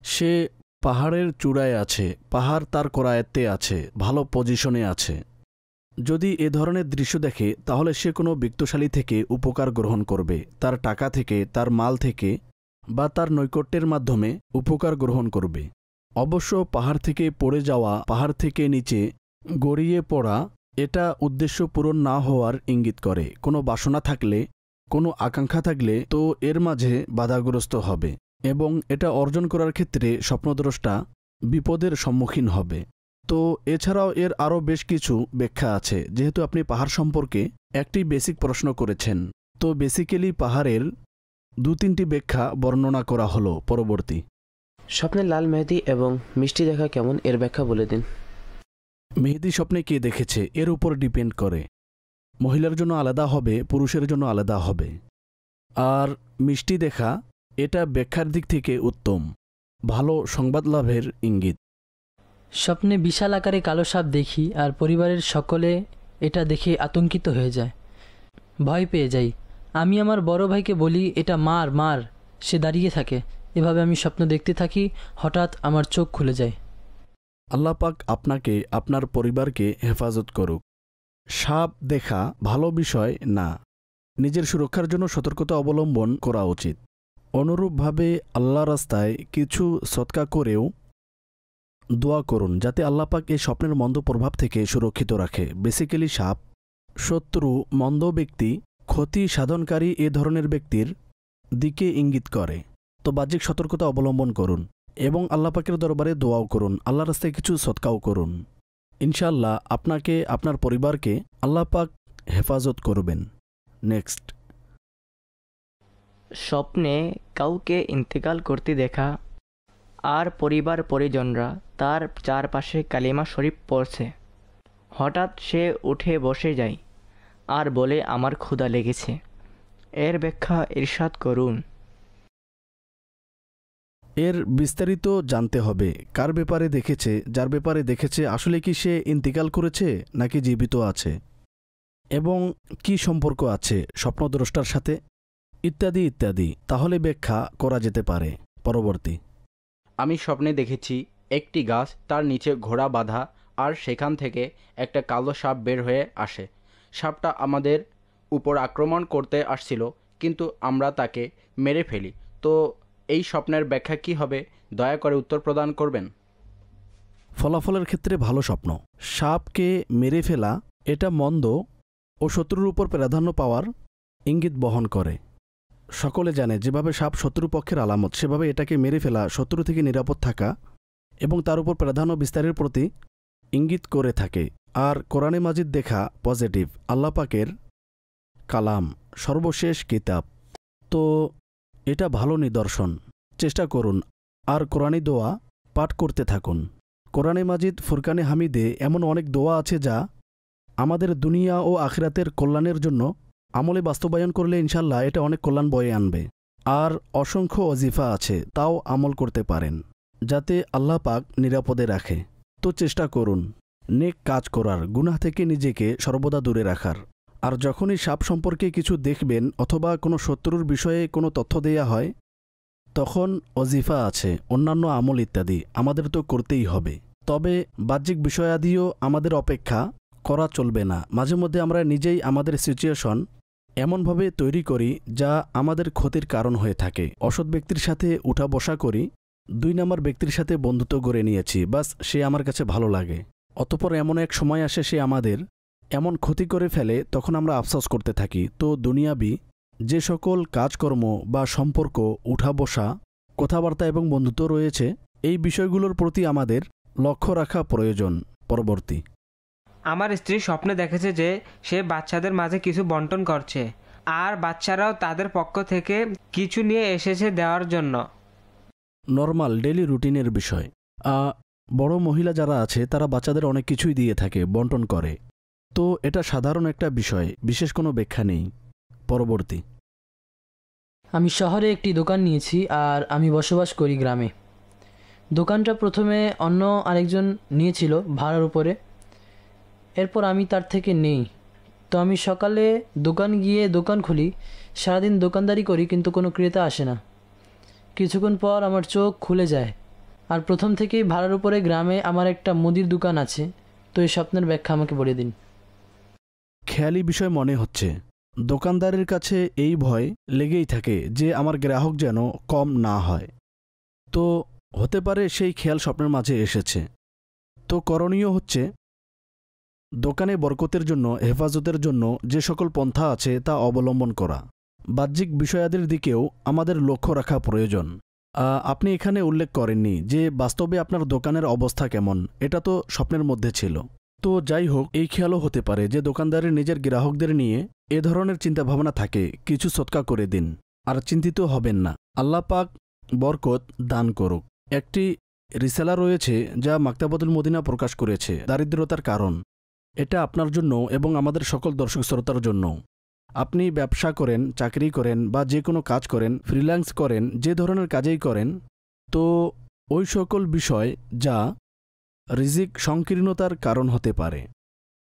সে পাহাড়ের চূড়ায় আছে, পাহাড় তার করায়ত্তে আছে, ভালো পজিশনে আছে, যদি এ ধরনের দৃশ্য দেখে তাহলে সে কোনো বিত্তশালী থেকে উপকার গ্রহণ করবে, তার টাকা থেকে, তার মাল থেকে বা তার নৈকট্যের মাধ্যমে উপকার গ্রহণ করবে। অবশ্য পাহাড় থেকে পড়ে যাওয়া, পাহাড় থেকে নিচে গড়িয়ে পড়া এটা উদ্দেশ্য পূরণ না হওয়ার ইঙ্গিত করে। কোনো বাসনা থাকলে, কোনো আকাঙ্ক্ষা থাকলে তো এর মাঝে বাধাগ্রস্ত হবে এবং এটা অর্জন করার ক্ষেত্রে স্বপ্নদ্রষ্টা বিপদের সম্মুখীন হবে। তো এছাড়াও এর আরও বেশ কিছু ব্যাখ্যা আছে। যেহেতু আপনি পাহাড় সম্পর্কে একটি বেসিক প্রশ্ন করেছেন, তো বেসিক্যালি পাহাড়ের 2-3টি ব্যাখ্যা বর্ণনা করা হলো। পরবর্তী। স্বপ্নে লাল মেহেদি এবং মিষ্টি দেখা কেমন, এর ব্যাখ্যা বলে দিন। মেহেদি স্বপ্নে কে দেখেছে এর উপর ডিপেন্ড করে। মহিলার জন্য আলাদা হবে, পুরুষের জন্য আলাদা হবে। আর মিষ্টি দেখা এটা ব্যাখ্যার দিক থেকে উত্তম, ভালো সংবাদ লাভের ইঙ্গিত। স্বপ্নে বিশাল আকারে কালো সাপ দেখি আর পরিবারের সকলে এটা দেখে আতঙ্কিত হয়ে যায়, ভয় পেয়ে যাই। আমি আমার বড় ভাইকে বলি এটা মার মার, সে দাঁড়িয়ে থাকে। এভাবে আমি স্বপ্ন দেখতে থাকি, হঠাৎ আমার চোখ খুলে যায়। আল্লাহ পাক আপনাকে, আপনার পরিবারকে হেফাজত করুক। সাপ দেখা ভালো বিষয় না, নিজের সুরক্ষার জন্য সতর্কতা অবলম্বন করা উচিত। অনুরূপভাবে আল্লাহ রাস্তায় কিছু সদকা করেও দোয়া করুন যাতে আল্লাহ পাক এই স্বপ্নের মন্দ প্রভাব থেকে সুরক্ষিত রাখে। বেসিক্যালি সাপ, শত্রু, মন্দ ব্যক্তি, ক্ষতি সাধনকারী এ ধরনের ব্যক্তির দিকে ইঙ্গিত করে। তো বাহ্যিক সতর্কতা অবলম্বন করুন এবং আল্লাহ পাকের দরবারে দোয়াও করুন, আল্লাহ রাস্তায় কিছু সদকাও করুন। ইনশাআল্লাহ আপনাকে, আপনার পরিবারকে আল্লাহ পাক হেফাজত করবেন। নেক্সট। স্বপ্নে কাউকে ইন্তেকাল করতে দেখা আর পরিবার পরিজনরা তার চারপাশে কালিমা শরীফ পড়ছে, হঠাৎ সে উঠে বসে যায় আর বলে আমার ক্ষুধা লেগেছে। এর ব্যাখ্যা ইরশাদ করুন। এর বিস্তারিত জানতে হবে। কার ব্যাপারে দেখেছে? যার ব্যাপারে দেখেছে আসলে কি সে ইন্তিকাল করেছে নাকি জীবিত আছে, এবং কি সম্পর্ক আছে স্বপ্নদ্রষ্টার সাথে, ইত্যাদি ইত্যাদি। তাহলে ব্যাখ্যা করা যেতে পারে। পরবর্তী। আমি স্বপ্নে দেখেছি একটি গাছ, তার নিচে ঘোড়া বাঁধা, আর সেখান থেকে একটা কালো সাপ বের হয়ে আসে। সাপটা আমাদের উপর আক্রমণ করতে আসছিল, কিন্তু আমরা তাকে মেরে ফেলি। তো এই স্বপ্নের ব্যাখ্যা কি হবে? দয়া করে উত্তর প্রদান করবেন। ফলাফলের ক্ষেত্রে ভালো স্বপ্ন। সাপকে মেরে ফেলা এটা মন্দ ও শত্রুর উপর প্রাধান্য পাওয়ার ইঙ্গিত বহন করে। সকলে জানে যেভাবে সাপ শত্রুপক্ষের আলামত, সেভাবে এটাকে মেরে ফেলা শত্রু থেকে নিরাপদ থাকা এবং তার উপর প্রাধান্য বিস্তারের প্রতি ইঙ্গিত করে থাকে। আর কোরআনে মাজিদ দেখা পজিটিভ, আল্লাহ পাকের কালাম, সর্বশেষ কিতাব। তো এটা ভালো নিদর্শন। চেষ্টা করুন আর কোরআনী দোয়া পাঠ করতে থাকুন। কোরআনে মাজিদ ফুরকানে হামিদে এমন অনেক দোয়া আছে যা আমাদের দুনিয়া ও আখিরাতের কল্যাণের জন্য আমলে বাস্তবায়ন করলে ইনশাল্লাহ এটা অনেক কল্যাণ বয়ে আনবে। আর অসংখ্য অজিফা আছে, তাও আমল করতে পারেন যাতে আল্লাহ পাক নিরাপদে রাখে। তো চেষ্টা করুন নেক কাজ করার, গুনাহ থেকে নিজেকে সর্বদা দূরে রাখার। আর যখনই সাপ সম্পর্কে কিছু দেখবেন অথবা কোনো শত্রুর বিষয়ে কোনো তথ্য দেয়া হয়, তখন অজিফা আছে, অন্যান্য আমল ইত্যাদি আমাদের তো করতেই হবে। তবে বাহ্যিক বিষয়াদিও আমাদের অপেক্ষা করা চলবে না। মাঝে মধ্যে আমরা নিজেই আমাদের সিচুয়েশন এমনভাবে তৈরি করি যা আমাদের ক্ষতির কারণ হয়ে থাকে। অসৎ ব্যক্তির সাথে উঠা বসা করি, 2 নম্বর ব্যক্তির সাথে বন্ধুত্ব গড়ে নিয়েছি, বাস সে আমার কাছে ভালো লাগে। অতঃপর এমন এক সময় আসে সে আমাদের এমন ক্ষতি করে ফেলে, তখন আমরা আফসোস করতে থাকি। তো দুনিয়াবি যে সকল কাজকর্ম বা সম্পর্ক, উঠা বসা, কথাবার্তা এবং বন্ধুত্ব রয়েছে, এই বিষয়গুলোর প্রতি আমাদের লক্ষ্য রাখা প্রয়োজন। পরবর্তী। আমার স্ত্রী স্বপ্নে দেখেছে যে সে বাচ্চাদের মাঝে কিছু বন্টন করছে, আর বাচ্চারাও তাদের পক্ষ থেকে কিছু নিয়ে এসেছে দেওয়ার জন্য। নর্মাল ডেইলি রুটিনের বিষয়। বড় মহিলা যারা আছে তারা বাচ্চাদের অনেক কিছুই দিয়ে থাকে, বন্টন করে। তো এটা সাধারণ একটা বিষয়, বিশেষ কোনো ব্যাখ্যা নেই। পরবর্তী। আমি শহরে একটি দোকান নিয়েছি আর আমি বসবাস করি গ্রামে। দোকানটা প্রথমে অন্য আরেকজন নিয়েছিল ভাড়ার উপরে, এরপর আমি তার থেকে নেই। তো আমি সকালে দোকান গিয়ে দোকান খুলি, সারাদিন দোকানদারি করি, কিন্তু কোনো ক্রেতা আসে না। কিছুক্ষণ পর আমার চোখ খুলে যায়, আর প্রথম থেকেই ভাড়ার উপরে গ্রামে আমার একটা মুদির দোকান আছে। তো এই স্বপ্নের ব্যাখ্যা আমাকে বলে দিন। খেয়ালি বিষয় মনে হচ্ছে। দোকানদারের কাছে এই ভয় লেগেই থাকে যে আমার গ্রাহক যেন কম না হয়। তো হতে পারে সেই খেয়াল স্বপ্নের মাঝে এসেছে। তো করণীয় হচ্ছে দোকানে বরকতের জন্য, হেফাজতের জন্য যে সকল পন্থা আছে তা অবলম্বন করা। বাহ্যিক বিষয়াদির দিকেও আমাদের লক্ষ্য রাখা প্রয়োজন। আপনি এখানে উল্লেখ করেননি যে বাস্তবে আপনার দোকানের অবস্থা কেমন, এটা তো স্বপ্নের মধ্যে ছিল। তো যাই হোক, এই খেয়ালও হতে পারে যে দোকানদারের নিজের গ্রাহকদের নিয়ে এ ধরনের চিন্তাভাবনা থাকে, কিছু সৎকা করে দিন, আর চিন্তিত হবেন না। আল্লাহ পাক বরকত দান করুক। একটি রিসালা রয়েছে যা মাকতাবাতুল মদিনা প্রকাশ করেছে, দারিদ্রতার কারণ। এটা আপনার জন্য এবং আমাদের সকল দর্শক শ্রোতার জন্য। আপনি ব্যবসা করেন, চাকরি করেন বা যে কোনো কাজ করেন, ফ্রিল্যান্স করেন, যে ধরনের কাজেই করেন, তো ওই সকল বিষয় যা রিজিক সংকীর্ণতার কারণ হতে পারে,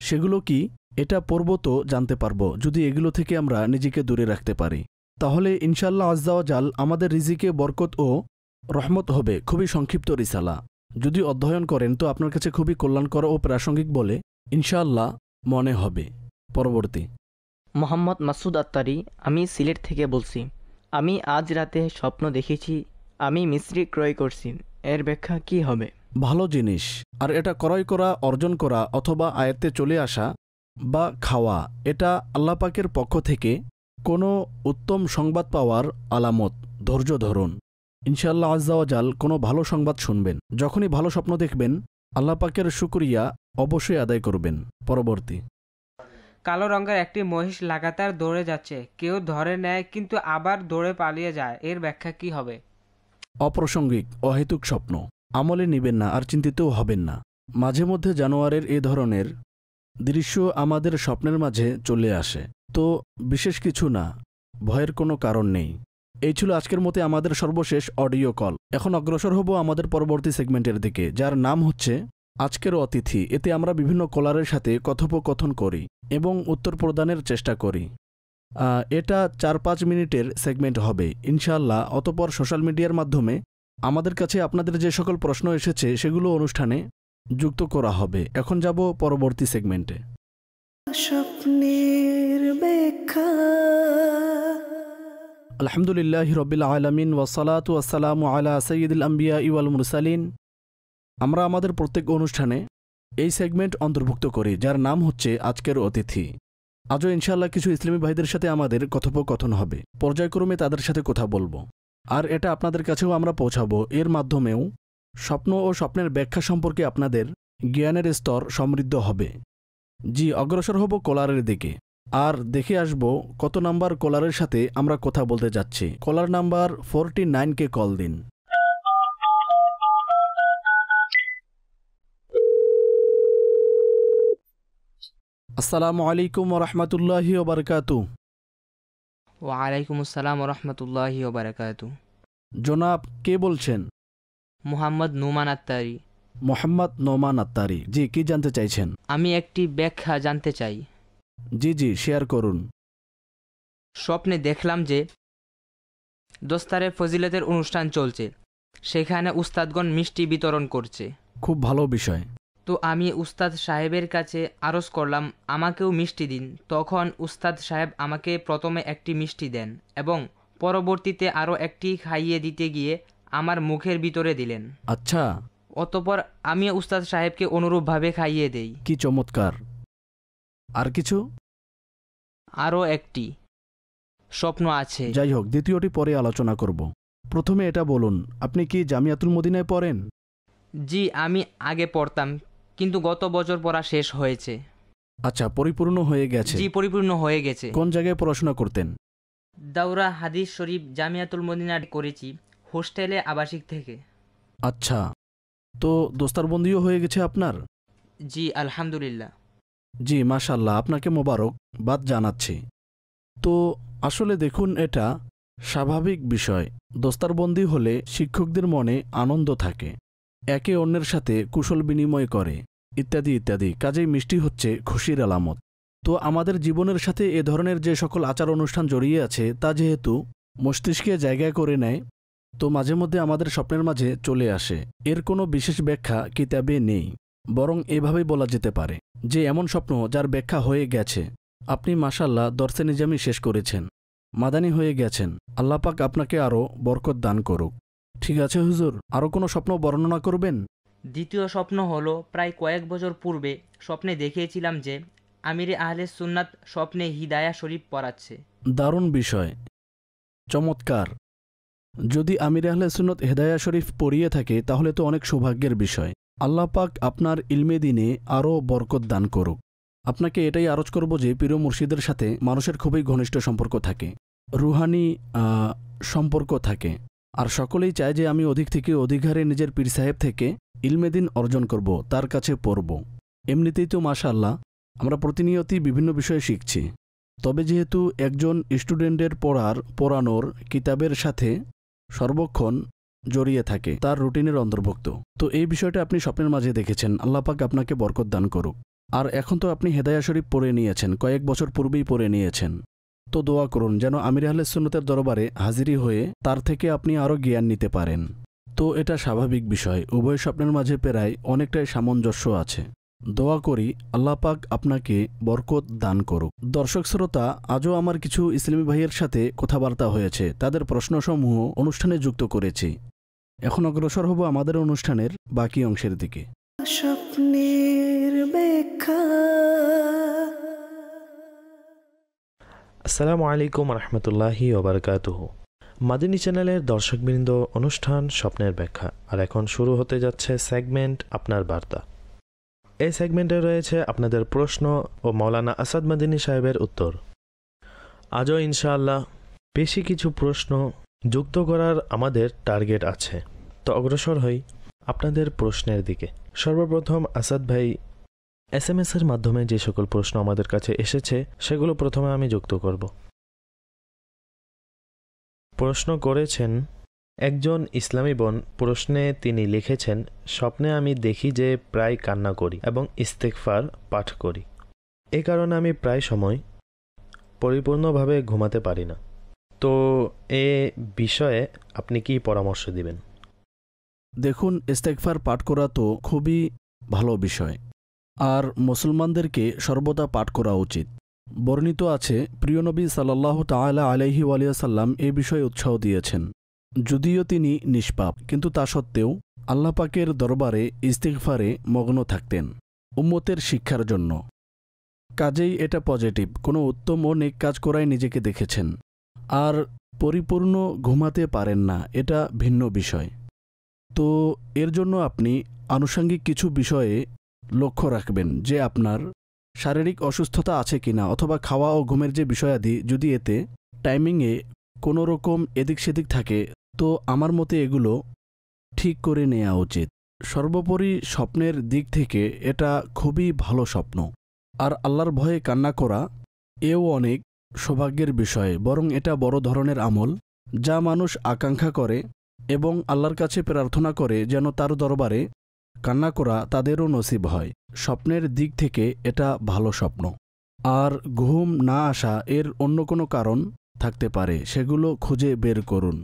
সেগুলো কি এটা পড়ব তো জানতে পারবো। যদি এগুলো থেকে আমরা নিজেকে দূরে রাখতে পারি, তাহলে ইনশাআল্লাহ আজ্জা ওয়া জাল আমাদের রিজিকে বরকত ও রহমত হবে। খুবই সংক্ষিপ্ত রিসালা, যদি অধ্যয়ন করেন তো আপনার কাছে খুবই কল্যাণকর ও প্রাসঙ্গিক বলে ইনশাআল্লাহ মনে হবে। পরবর্তী। মোহাম্মদ মাসুদ আত্তারি, আমি সিলেট থেকে বলছি। আমি আজ রাতে স্বপ্ন দেখেছি আমি মিশ্রি ক্রয় করছি। এর ব্যাখ্যা কি হবে? ভালো জিনিস, আর এটা ক্রয় করা, অর্জন করা অথবা আয়ত্তে চলে আসা বা খাওয়া, এটা আল্লাহ পাকের পক্ষ থেকে কোনো উত্তম সংবাদ পাওয়ার আলামত। ধৈর্য ধরুন, ইনশাআল্লাহ আজ্জা ওয়া জাল কোনো ভালো সংবাদ শুনবেন। যখনই ভালো স্বপ্ন দেখবেন আল্লাহ পাকের শুকরিয়া অবশ্যই আদায় করবেন। পরবর্তী। কালো রঙের একটি মহিষ লাগাতার দৌড়ে যাচ্ছে, কেউ ধরে নেয় কিন্তু আবার দৌড়ে পালিয়ে যায়। এর ব্যাখ্যা কি হবে? অপ্রাসঙ্গিক, অহেতুক স্বপ্ন, আমলে নেবেন না আর চিন্তিতও হবেন না। মাঝে মধ্যে জানোয়ারের এ ধরনের দৃশ্য আমাদের স্বপ্নের মাঝে চলে আসে। তো বিশেষ কিছু না, ভয়ের কোনো কারণ নেই। এই ছিল আজকের মতে আমাদের সর্বশেষ অডিও কল। এখন অগ্রসর হব আমাদের পরবর্তী সেগমেন্টের দিকে, যার নাম হচ্ছে আজকের অতিথি। এতে আমরা বিভিন্ন কলারের সাথে কথোপকথন করি এবং উত্তর প্রদানের চেষ্টা করি। এটা 4-5 মিনিটের সেগমেন্ট হবে ইনশাআল্লাহ। অতঃপর সোশ্যাল মিডিয়ার মাধ্যমে আমাদের কাছে আপনাদের যে সকল প্রশ্ন এসেছে সেগুলো অনুষ্ঠানে যুক্ত করা হবে। এখন যাব পরবর্তী সেগমেন্টে। স্বপ্নের ব্যাখ্যা। আলহামদুলিল্লাহি রাব্বিল আলামিন ওয়াসসালাতু ওয়াসসালামু আলা সাইয়্যিদিল আম্বিয়া ওয়াল মুরসালিন। আমরা আমাদের প্রত্যেক অনুষ্ঠানে এই সেগমেন্ট অন্তর্ভুক্ত করি, যার নাম হচ্ছে আজকের অতিথি। আজও ইনশাআল্লাহ কিছু ইসলামী ভাইদের সাথে আমাদের কথোপকথন হবে। পর্যায়ক্রমে তাদের সাথে কথা বলবো, আর এটা আপনাদের কাছেও আমরা পৌঁছাবো। এর মাধ্যমেও স্বপ্ন ও স্বপ্নের ব্যাখ্যা সম্পর্কে আপনাদের জ্ঞানের স্তর সমৃদ্ধ হবে। জি, অগ্রসর হব কলারের দিকে, আর দেখে আসব কত নাম্বার কলারের সাথে আমরা কথা বলতে যাচ্ছি। কলার নাম্বার 49কে কল দিন। আসসালামু আলাইকুম ওয়া রাহমাতুল্লাহি ওয়া বারাকাতুহু। ওয়ালাইকুম আসসালাম রহমতুল্লাহি ওবারাকাতু। জনাব, কে বলছেন? মোহাম্মদ নোমান আত্তারি। মোহাম্মদ নোমান আত্তারি, জি, কি জানতে চাইছেন? আমি একটি ব্যাখ্যা জানতে চাই। জি জি, শেয়ার করুন। স্বপ্নে দেখলাম যে দোস্তারে ফজিলতের অনুষ্ঠান চলছে, সেখানে উস্তাদগণ মিষ্টি বিতরণ করছে। খুব ভালো বিষয়। তো আমি উস্তাদ সাহেবের কাছে আরজ করলাম আমাকেও মিষ্টি দিন। তখন উস্তাদ সাহেব আমাকে প্রথমে একটি মিষ্টি দেন এবং পরবর্তীতে আরও একটি খাইয়ে দিতে গিয়ে আমার মুখের ভিতরে দিলেন। আচ্ছা। অতঃপর আমি উস্তাদ সাহেবকে অনুরূপভাবে খাইয়ে দেই। কি চমৎকার! আর কিছু? আরও একটি স্বপ্ন আছে। যাই হোক, দ্বিতীয়টি পরে আলোচনা করব। প্রথমে এটা বলুন, আপনি কি জামিয়াতুল মদিনায় পড়েন? জি, আমি আগে পড়তাম, কিন্তু গত বছর পড়া শেষ হয়েছে। আচ্ছা, পরিপূর্ণ হয়ে গেছে? জি, পরিপূর্ণ হয়ে গেছে। কোন জায়গায় পড়াশোনা করতেন? দাউরা হাদিস শরীফ জামিয়াতুল মদিনা করেছি, হোস্টেলে আবাসিক থেকে। আচ্ছা, তো দোস্তারবন্দিও হয়ে গেছে আপনার? জি, আলহামদুলিল্লাহ। জি, মাশাআল্লাহ, আপনাকে মোবারক বাদ জানাচ্ছি। তো আসলে দেখুন, এটা স্বাভাবিক বিষয়। দোস্তারবন্দি হলে শিক্ষকদের মনে আনন্দ থাকে, একে অন্যের সাথে কুশল বিনিময় করে, ইত্যাদি ইত্যাদি। কাজেই মিষ্টি হচ্ছে খুশির আলামত। তো আমাদের জীবনের সাথে এ ধরনের যে সকল আচার অনুষ্ঠান জড়িয়ে আছে, তা যেহেতু মস্তিষ্কে জায়গা করে নেয়, তো মাঝে মধ্যে আমাদের স্বপ্নের মাঝে চলে আসে। এর কোনো বিশেষ ব্যাখ্যা কিতাবে নেই, বরং এভাবেই বলা যেতে পারে যে এমন স্বপ্ন যার ব্যাখ্যা হয়ে গেছে। আপনি মাশাআল্লাহ দর্সে নিজামি শেষ করেছেন, মাদানী হয়ে গেছেন। আল্লাহ পাক আপনাকে আরও বরকত দান করুক। ঠিক আছে হুজুর, আরও কোনো স্বপ্ন বর্ণনা করবেন? দ্বিতীয় স্বপ্ন হলো প্রায় কয়েক বছর পূর্বে স্বপ্নে দেখিয়েছিলাম যে আমিরে আহলে সুন্নাত স্বপ্নে হিদায়া শরীফ পড়াচ্ছে। দারুণ বিষয়, চমৎকার। যদি আমিরে আহলে সুন্নাত হিদায়া শরীফ পড়িয়ে থাকে তাহলে তো অনেক সৌভাগ্যের বিষয়। আল্লাহ পাক আপনার ইলমে দিনে আরও বরকত দান করুক। আপনাকে এটাই আরজ করব যে পীর মুর্শিদের সাথে মানুষের খুবই ঘনিষ্ঠ সম্পর্ক থাকে, রুহানি সম্পর্ক থাকে, আর সকলেই চায় যে আমি অধিক থেকে অধিক হারে নিজের পীর সাহেব থেকে ইলমে দিন অর্জন করব, তার কাছে পড়ব। এমনিতেই তো মাশাআল্লাহ আমরা প্রতিনিয়তই বিভিন্ন বিষয়ে শিখছি, তবে যেহেতু একজন স্টুডেন্টের পড়ানোর কিতাবের সাথে সর্বক্ষণ জড়িয়ে থাকে, তার রুটিনের অন্তর্ভুক্ত। তো এই বিষয়টা আপনি স্বপ্নের মাঝে দেখেছেন, আল্লাহ পাক আপনাকে বরকত দান করুক। আর এখন তো আপনি হেদায়া শরীফ পড়ে নিয়েছেন, কয়েক বছর পূর্বেই পড়ে নিয়েছেন। তো দোয়া করুন যেন আমির আহলে সুন্নতের দরবারে হাজিরি হয়ে তার থেকে আপনি আরও জ্ঞান নিতে পারেন। তো এটা স্বাভাবিক বিষয়, উভয় স্বপ্নের মাঝে প্রায় অনেকটাই সামঞ্জস্য আছে। দোয়া করি আল্লাহ পাক আপনাকে বরকত দান করুক। দর্শক শ্রোতা, আজও আমার কিছু ইসলামী ভাইয়ের সাথে কথাবার্তা হয়েছে, তাদের প্রশ্নসমূহ অনুষ্ঠানে যুক্ত করেছি। এখন অগ্রসর হব আমাদের অনুষ্ঠানের বাকি অংশের দিকে। স্বপ্নের ব্যাখ্যা। আসসালামু আলাইকুম রহমতুল্লাহি ওবারকাতুহু। মাদিনী চ্যানেলের দর্শকবৃন্দ, অনুষ্ঠান স্বপ্নের ব্যাখ্যা, আর এখন শুরু হতে যাচ্ছে সেগমেন্ট আপনার বার্তা। এই সেগমেন্টে রয়েছে আপনাদের প্রশ্ন ও মাওলানা আসাদ মাদিনী সাহেবের উত্তর। আজও ইনশাআল্লাহ বেশি কিছু প্রশ্ন যুক্ত করার আমাদের টার্গেট আছে, তো অগ্রসর হই আপনাদের প্রশ্নের দিকে। সর্বপ্রথম আসাদ ভাই SMS এর মাধ্যমে যে সকল প্রশ্ন আমাদের কাছে এসেছে সেগুলো প্রথমে আমি যুক্ত করব। প্রশ্ন করেছেন একজন ইসলামী বোন। প্রশ্নে তিনি লিখেছেন, স্বপ্নে আমি দেখি যে প্রায় কান্না করি এবং ইস্তেগফার পাঠ করি। এ কারণে আমি প্রায় সময় পরিপূর্ণভাবে ঘুমাতে পারি না। তো এ বিষয়ে আপনি কি পরামর্শ দিবেন? দেখুন, ইস্তেগফার পাঠ করা তো খুবই ভালো বিষয়, আর মুসলমানদেরকে সর্বদা পাঠ করা উচিত। বর্ণিত আছে, প্রিয় নবী সাল্লাল্লাহু তাআলা আলাইহি ওয়াসাল্লাম এই বিষয়ে উৎসাহ দিয়েছেন। যদিও তিনি নিষ্পাপ, কিন্তু তা সত্ত্বেও আল্লাহ পাকের দরবারে ইস্তিগফারে মগ্ন থাকতেন উম্মতের শিক্ষার জন্য। কাজেই এটা পজিটিভ, কোনো উত্তম ও নেক কাজ করাই নিজেকে দেখেছেন। আর পরিপূর্ণ ঘুমাতে পারেন না, এটা ভিন্ন বিষয়। তো এর জন্য আপনি আনুষঙ্গিক কিছু বিষয়ে লক্ষ্য রাখবেন যে আপনার শারীরিক অসুস্থতা আছে কিনা, অথবা খাওয়া ও ঘুমের যে বিষয়াদি, যদি এতে টাইমিংয়ে কোনো রকম এদিক সেদিক থাকে তো আমার মতে এগুলো ঠিক করে নেওয়া উচিত। সর্বোপরি স্বপ্নের দিক থেকে এটা খুবই ভালো স্বপ্ন। আর আল্লাহর ভয়ে কান্না করা এও অনেক সৌভাগ্যের বিষয়, বরং এটা বড় ধরনের আমল যা মানুষ আকাঙ্ক্ষা করে এবং আল্লাহর কাছে প্রার্থনা করে যেন তার দরবারে কান্না করা তাদেরও নসিব হয়। স্বপ্নের দিক থেকে এটা ভালো স্বপ্ন। আর ঘুম না আসা এর অন্য কোনো কারণ থাকতে পারে, সেগুলো খুঁজে বের করুন।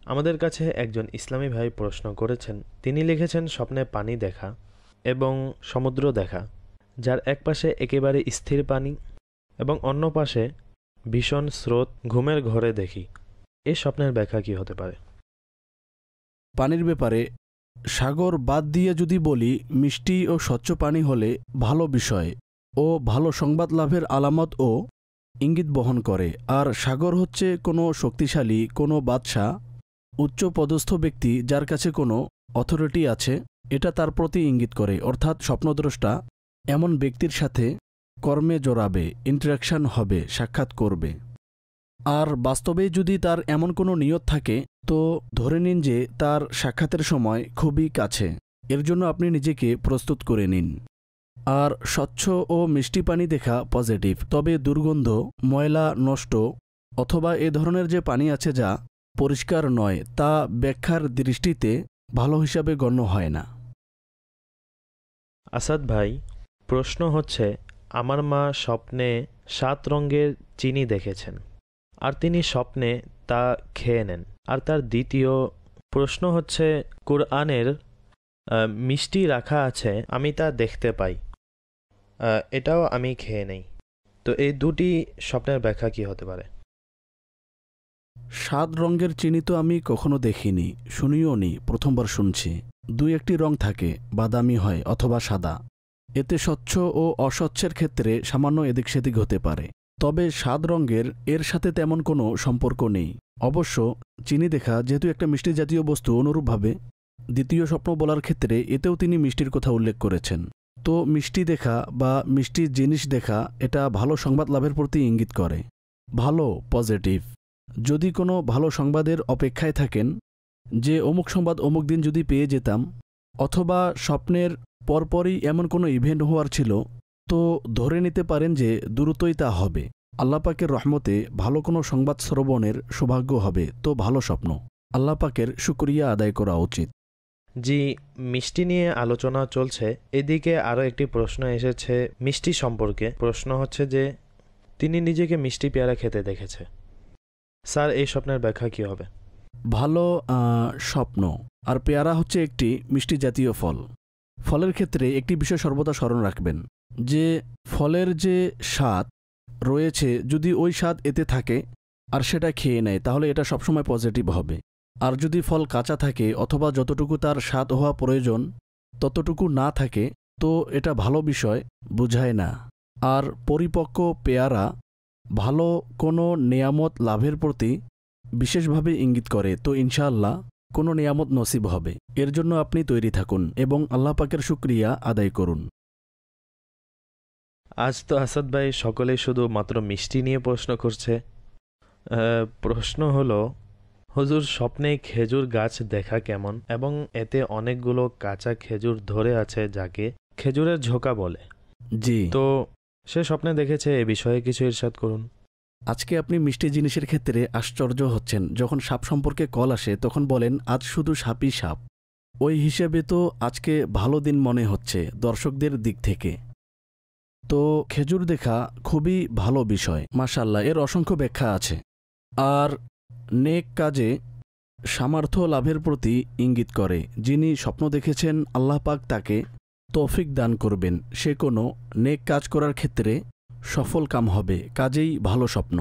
আমাদের কাছে একজন ইসলামী ভাই প্রশ্ন করেছেন। তিনি লিখেছেন, স্বপ্নে পানি দেখা এবং সমুদ্র দেখা, যার এক পাশে একেবারে স্থির পানি এবং অন্য পাশে ভীষণ স্রোত ঘুমের ঘরে দেখি। এই স্বপ্নের ব্যাখ্যা কি হতে পারে? পানির ব্যাপারে সাগর বাদ দিয়ে যদি বলি, মিষ্টি ও স্বচ্ছ পানি হলে ভালো বিষয় ও ভালো সংবাদ লাভের আলামত ও ইঙ্গিত বহন করে। আর সাগর হচ্ছে কোনো শক্তিশালী, কোনো বাদশাহ, উচ্চ পদস্থ ব্যক্তি যার কাছে কোনো অথরিটি আছে, এটা তার প্রতি ইঙ্গিত করে। অর্থাৎ স্বপ্নদ্রষ্টা এমন ব্যক্তির সাথে কর্মে জড়াবে, ইন্টারাকশন হবে, সাক্ষাৎ করবে। আর বাস্তবে যদি তার এমন কোনো নিয়ত থাকে তো ধরে নিন যে তার সাক্ষাতের সময় খুবই কাছে। এর জন্য আপনি নিজেকে প্রস্তুত করে নিন। আর স্বচ্ছ ও মিষ্টি পানি দেখা পজিটিভ, তবে দুর্গন্ধ, ময়লা, নষ্ট অথবা এ ধরনের যে পানি আছে যা পরিষ্কার নয়, তা ব্যাখ্যার দৃষ্টিতে ভালো হিসাবে গণ্য হয় না। আসাদ ভাই, প্রশ্ন হচ্ছে, আমার মা স্বপ্নে 7 রঙের চিনি দেখেছেন আর তিনি স্বপ্নে তা খেয়ে নেন। আর তার দ্বিতীয় প্রশ্ন হচ্ছে, কুরআনের মিষ্টি রাখা আছে, আমি তা দেখতে পাই, এটাও আমি খেয়ে নেই। তো এই দুটি স্বপ্নের ব্যাখ্যা কি হতে পারে? 7 রঙের চিনি তো আমি কখনো দেখিনি, শুনিও নি, প্রথমবার শুনছি। 2-1টি রং থাকে, বাদামি হয় অথবা সাদা। এতে স্বচ্ছ ও অস্বচ্ছের ক্ষেত্রে সামান্য এদিক সেদিক হতে পারে, তবে 7 রঙের এর সাথে তেমন কোনো সম্পর্ক নেই। অবশ্য চিনি দেখা যেহেতু একটা মিষ্টি জাতীয় বস্তু, অনুরূপভাবে দ্বিতীয় স্বপ্ন বলার ক্ষেত্রে এতেও তিনি মিষ্টির কথা উল্লেখ করেছেন। তো মিষ্টি দেখা বা মিষ্টি জিনিস দেখা এটা ভালো সংবাদ লাভের প্রতি ইঙ্গিত করে, ভালো, পজিটিভ। যদি কোনো ভালো সংবাদের অপেক্ষায় থাকেন যে অমুক সংবাদ অমুক দিন যদি পেয়ে যেতাম, অথবা স্বপ্নের পরপরই এমন কোনো ইভেন্ট হওয়ার ছিল, তো ধরে নিতে পারেন যে দ্রুতই তা হবে। আল্লাহ পাকের রহমতে ভালো কোনো সংবাদ শ্রবণের সৌভাগ্য হবে, তো ভালো স্বপ্ন। আল্লাহ পাকের শুকরিয়া আদায় করা উচিত। জি, মিষ্টি নিয়ে আলোচনা চলছে, এদিকে আরও একটি প্রশ্ন এসেছে মিষ্টি সম্পর্কে। প্রশ্ন হচ্ছে যে তিনি নিজেকে মিষ্টি পেয়ারা খেতে দেখেছে। স্যার, এই স্বপ্নের ব্যাখ্যা কী হবে? ভালো স্বপ্ন। আর পেয়ারা হচ্ছে একটি মিষ্টি জাতীয় ফল। ফলের ক্ষেত্রে একটি বিষয় সর্বদা স্মরণ রাখবেন যে ফলের যে স্বাদ রয়েছে, যদি ওই স্বাদ এতে থাকে আর সেটা খেয়ে নেয় তাহলে এটা সবসময় পজিটিভ হবে। আর যদি ফল কাঁচা থাকে অথবা যতটুকু তার স্বাদ হওয়া প্রয়োজন ততটুকু না থাকে, তো এটা ভালো বিষয় বোঝায় না। আর পরিপক্ক পেয়ারা ভালো কোনো নেয়ামত লাভের প্রতি বিশেষভাবে ইঙ্গিত করে, তো ইনশাআল্লাহ কোনো নেয়ামত নসিব হবে। এর জন্য আপনি তৈরি থাকুন এবং আল্লাহ পাকের শুকরিয়া আদায় করুন। আজ তো আসাদ ভাই সকলেই শুধু মাত্র মিষ্টি নিয়ে প্রশ্ন করছে। প্রশ্ন হলো, হুজুর, স্বপ্নে খেজুর গাছ দেখা কেমন এবং এতে অনেকগুলো কাঁচা খেজুর ধরে আছে যাকে খেজুরের ঝোঁকা বলে। জি। তো সে স্বপ্নে দেখেছে, এ বিষয়ে কিছু ইরশাদ করুন। আজকে আপনি মিষ্টি জিনিসের ক্ষেত্রে আশ্চর্য হচ্ছেন। যখন সাপ সম্পর্কে কল আসে তখন বলেন আজ শুধু সাপই সাপ। ওই হিসেবে তো আজকে ভালো দিন মনে হচ্ছে দর্শকদের দিক থেকে। তো খেজুর দেখা খুবই ভালো বিষয়, মাশাআল্লাহ, এর অসংখ্য ব্যাখ্যা আছে। আর নেক কাজে সামর্থ্য লাভের প্রতি ইঙ্গিত করে। যিনি স্বপ্ন দেখেছেন আল্লাহ পাক তাকে তৌফিক দান করবেন, সে কোনো নেক কাজ করার ক্ষেত্রে সফল কাম হবে, কাজেই ভালো স্বপ্ন।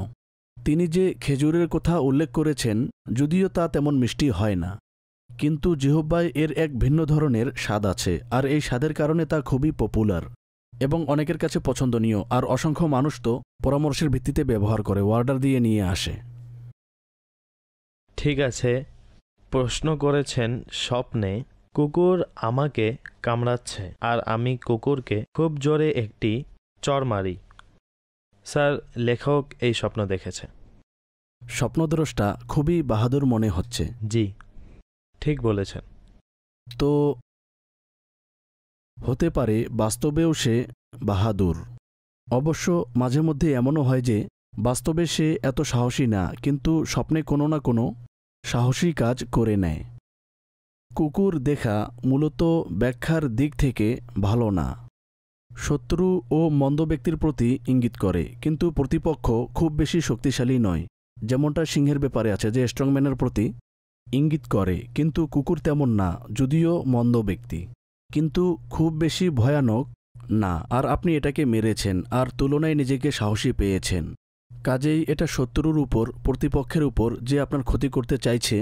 তিনি যে খেজুরের কথা উল্লেখ করেছেন, যদিও তা তেমন মিষ্টি হয় না, কিন্তু জিহ্বায় এর এক ভিন্ন ধরনের স্বাদ আছে, আর এই স্বাদের কারণে তা খুবই পপুলার এবং অনেকের কাছে পছন্দনীয়। আর অসংখ্য মানুষ তো পরামর্শের ভিত্তিতে ব্যবহার করে, অর্ডার দিয়ে নিয়ে আসে। ঠিক আছে, প্রশ্ন করেছেন স্বপ্নে কুকুর আমাকে কামড়াচ্ছে আর আমি কুকুরকে খুব জোরে একটি চড় মারি। স্যার, লেখক এই স্বপ্ন দেখেছে। স্বপ্নদ্রষ্টা খুবই বাহাদুর মনে হচ্ছে। জি, ঠিক বলেছেন। তো হতে পারে বাস্তবেও সে বাহাদুর। অবশ্য মাঝে মধ্যে এমনও হয় যে বাস্তবে সে এত সাহসী না, কিন্তু স্বপ্নে কোনো না কোনো সাহসী কাজ করে নেয়। কুকুর দেখা মূলত ব্যাখ্যার দিক থেকে ভালো না, শত্রু ও মন্দ ব্যক্তির প্রতি ইঙ্গিত করে, কিন্তু প্রতিপক্ষ খুব বেশি শক্তিশালী নয়। যেমনটা সিংহের ব্যাপারে আছে যে স্ট্রংম্যানের প্রতি ইঙ্গিত করে, কিন্তু কুকুর তেমন না, যদিও মন্দ ব্যক্তি, কিন্তু খুব বেশি ভয়ানক না। আর আপনি এটাকে মেরেছেন আর তুলনায় নিজেকে সাহসী পেয়েছেন, কাজেই এটা শত্রুর উপর, প্রতিপক্ষের উপর যে আপনার ক্ষতি করতে চাইছে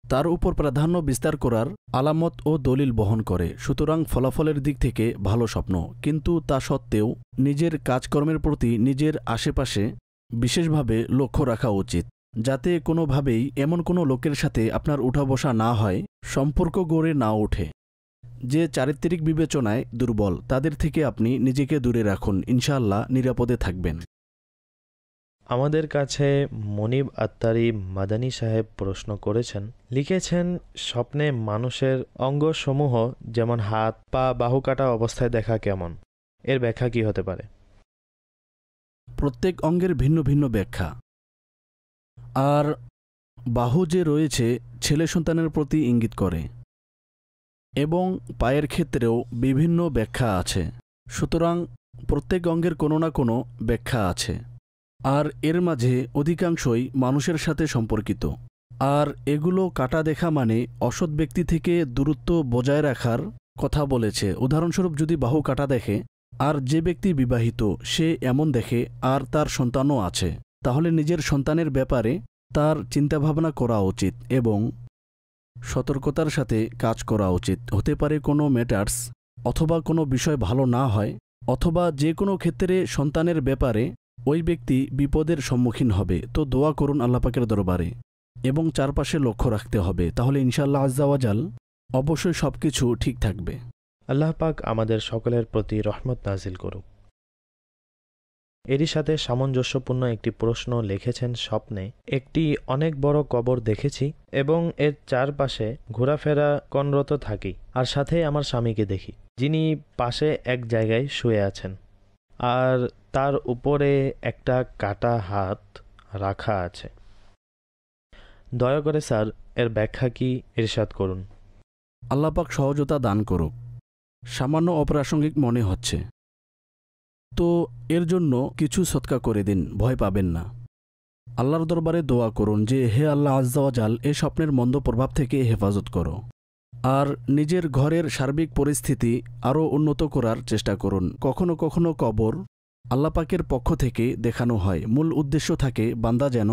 তার উপর প্রাধান্য বিস্তার করার আলামত ও দলিল বহন করে। সুতরাং ফলাফলের দিক থেকে ভালো স্বপ্ন, কিন্তু তা সত্ত্বেও নিজের কাজকর্মের প্রতি নিজের আশেপাশে বিশেষভাবে লক্ষ্য রাখা উচিত, যাতে কোনোভাবেই এমন কোনো লোকের সাথে আপনার উঠা বসা না হয়, সম্পর্ক গড়ে না ওঠে। যে চারিত্রিক বিবেচনায় দুর্বল তাদের থেকে আপনি নিজেকে দূরে রাখুন, ইনশাআল্লাহ নিরাপদে থাকবেন। আমাদের কাছে মনিব আত্তারি মাদানী সাহেব প্রশ্ন করেছেন, লিখেছেন স্বপ্নে মানুষের অঙ্গসমূহ যেমন হাত, পা, বাহু কাটা অবস্থায় দেখা কেমন? এর ব্যাখ্যা কি হতে পারে? প্রত্যেক অঙ্গের ভিন্ন ভিন্ন ব্যাখ্যা। আর বাহু যে রয়েছে ছেলে সন্তানের প্রতি ইঙ্গিত করে, এবং পায়ের ক্ষেত্রেও বিভিন্ন ব্যাখ্যা আছে। সুতরাং প্রত্যেক অঙ্গের কোনো না কোনো ব্যাখ্যা আছে, আর এর মাঝে অধিকাংশই মানুষের সাথে সম্পর্কিত। আর এগুলো কাটা দেখা মানে অসৎ ব্যক্তি থেকে দূরত্ব বজায় রাখার কথা বলেছে। উদাহরণস্বরূপ, যদি বাহু কাটা দেখে আর যে ব্যক্তি বিবাহিত সে এমন দেখে আর তার সন্তানও আছে, তাহলে নিজের সন্তানের ব্যাপারে তার চিন্তাভাবনা করা উচিত এবং সতর্কতার সাথে কাজ করা উচিত। হতে পারে কোনো ম্যাটার্স অথবা কোনো বিষয় ভালো না হয়, অথবা যে কোনো ক্ষেত্রে সন্তানের ব্যাপারে ওই ব্যক্তি বিপদের সম্মুখীন হবে। তো দোয়া করুন আল্লাহ পাকের দরবারে এবং চারপাশে লক্ষ্য রাখতে হবে, তাহলে ইনশাআল্লাহ আজ্জা ওয়াজাল অবশ্যই সব কিছু ঠিক থাকবে। আল্লাহ পাক আমাদের সকলের প্রতি রহমত নাজিল করুক। এরই সাথে সামঞ্জস্যপূর্ণ একটি প্রশ্ন লিখেছেন, স্বপ্নে একটি অনেক বড় কবর দেখেছি এবং এর চারপাশে ঘোরাফেরা কনরত থাকি, আর সাথে আমার স্বামীকে দেখি, যিনি পাশে এক জায়গায় শুয়ে আছেন আর তার উপরে একটা কাটা হাত রাখা আছে। দয়া করে স্যার, এর ব্যাখ্যা কি ইরশাদ করুন। আল্লাহ পাক সহজতা দান করুক। সামান্য অপ্রাসঙ্গিক মনে হচ্ছে তো এর জন্য কিছু সদকা করে দিন, ভয় পাবেন না। আল্লাহর দরবারে দোয়া করুন যে হে আল্লাহ আজ্জা ওয়াজাল, এ স্বপ্নের মন্দ প্রভাব থেকে হেফাজত করো, আর নিজের ঘরের সার্বিক পরিস্থিতি আরও উন্নত করার চেষ্টা করুন। কখনো কখনো কবর আল্লাহ পাকের পক্ষ থেকে দেখানো হয়, মূল উদ্দেশ্য থাকে বান্দা যেন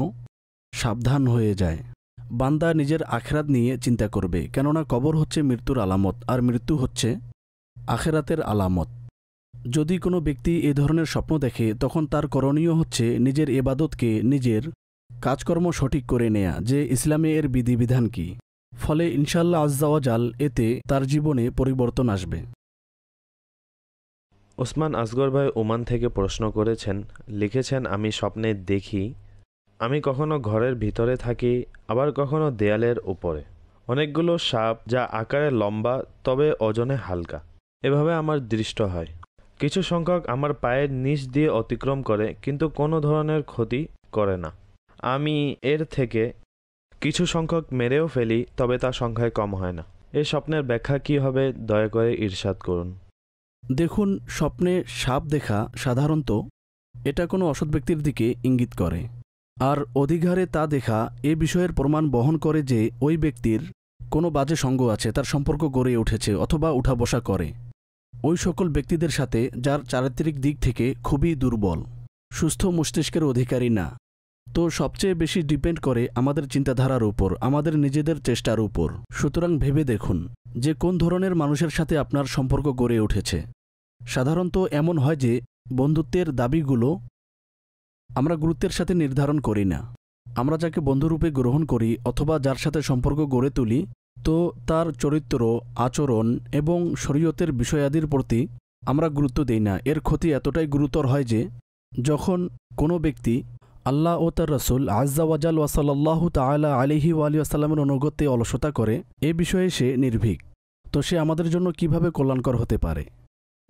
সাবধান হয়ে যায়, বান্দা নিজের আখেরাত নিয়ে চিন্তা করবে, কেননা কবর হচ্ছে মৃত্যুর আলামত আর মৃত্যু হচ্ছে আখেরাতের আলামত। যদি কোনো ব্যক্তি এ ধরনের স্বপ্ন দেখে তখন তার করণীয় হচ্ছে নিজের ইবাদতকে, নিজের কাজকর্ম সঠিক করে নেয়া, যে ইসলামে এর বিধিবিধান কি। ফলে ইনশাআল্লাহ আজ্জা ওয়াজাল এতে তার জীবনে পরিবর্তন আসবে। ওসমান আসগর ভাই ওমান থেকে প্রশ্ন করেছেন, লিখেছেন আমি স্বপ্নে দেখি আমি কখনো ঘরের ভিতরে থাকি, আবার কখনো দেয়ালের উপরে। অনেকগুলো সাপ যা আকারে লম্বা তবে ওজনে হালকা, এভাবে আমার দৃষ্ট হয়। কিছু সংখ্যক আমার পায়ের নিচ দিয়ে অতিক্রম করে কিন্তু কোনো ধরনের ক্ষতি করে না। আমি এর থেকে কিছু সংখ্যক মেরেও ফেলি, তবে তা সংখ্যায় কম হয় না। এই স্বপ্নের ব্যাখ্যা কী হবে দয়া করে ইরশাদ করুন। দেখুন, স্বপ্নে সাপ দেখা সাধারণত এটা কোনো অসৎ ব্যক্তির দিকে ইঙ্গিত করে, আর অধিকারে তা দেখা এ বিষয়ের প্রমাণ বহন করে যে ওই ব্যক্তির কোনো বাজে সঙ্গ আছে, তার সম্পর্ক গড়ে উঠেছে অথবা উঠা বসা করে ওই সকল ব্যক্তিদের সাথে যার চারিত্রিক দিক থেকে খুবই দুর্বল, সুস্থ মস্তিষ্কের অধিকারী না। তো সবচেয়ে বেশি ডিপেন্ড করে আমাদের চিন্তাধারার উপর, আমাদের নিজেদের চেষ্টার উপর। সুতরাং ভেবে দেখুন যে কোন ধরনের মানুষের সাথে আপনার সম্পর্ক গড়ে উঠেছে। সাধারণত এমন হয় যে বন্ধুত্বের দাবিগুলো আমরা গুরুত্বের সাথে নির্ধারণ করি না। আমরা যাকে বন্ধুরূপে গ্রহণ করি অথবা যার সাথে সম্পর্ক গড়ে তুলি, তো তার চরিত্র, আচরণ এবং শরীয়তের বিষয়াদির প্রতি আমরা গুরুত্ব দিই না। এর ক্ষতি এতটাই গুরুতর হয় যে যখন কোনো ব্যক্তি আল্লাহ ও তার রসুল আজ্জা ওয়াজাল ওয়াসাল্লাহু তাআলা আলাইহি ওয়ালিহি ওয়াসাল্লামের অনুগত্যে অলসতা করে, এ বিষয়ে সে নির্ভীক, তো সে আমাদের জন্য কিভাবে কল্যাণকর হতে পারে।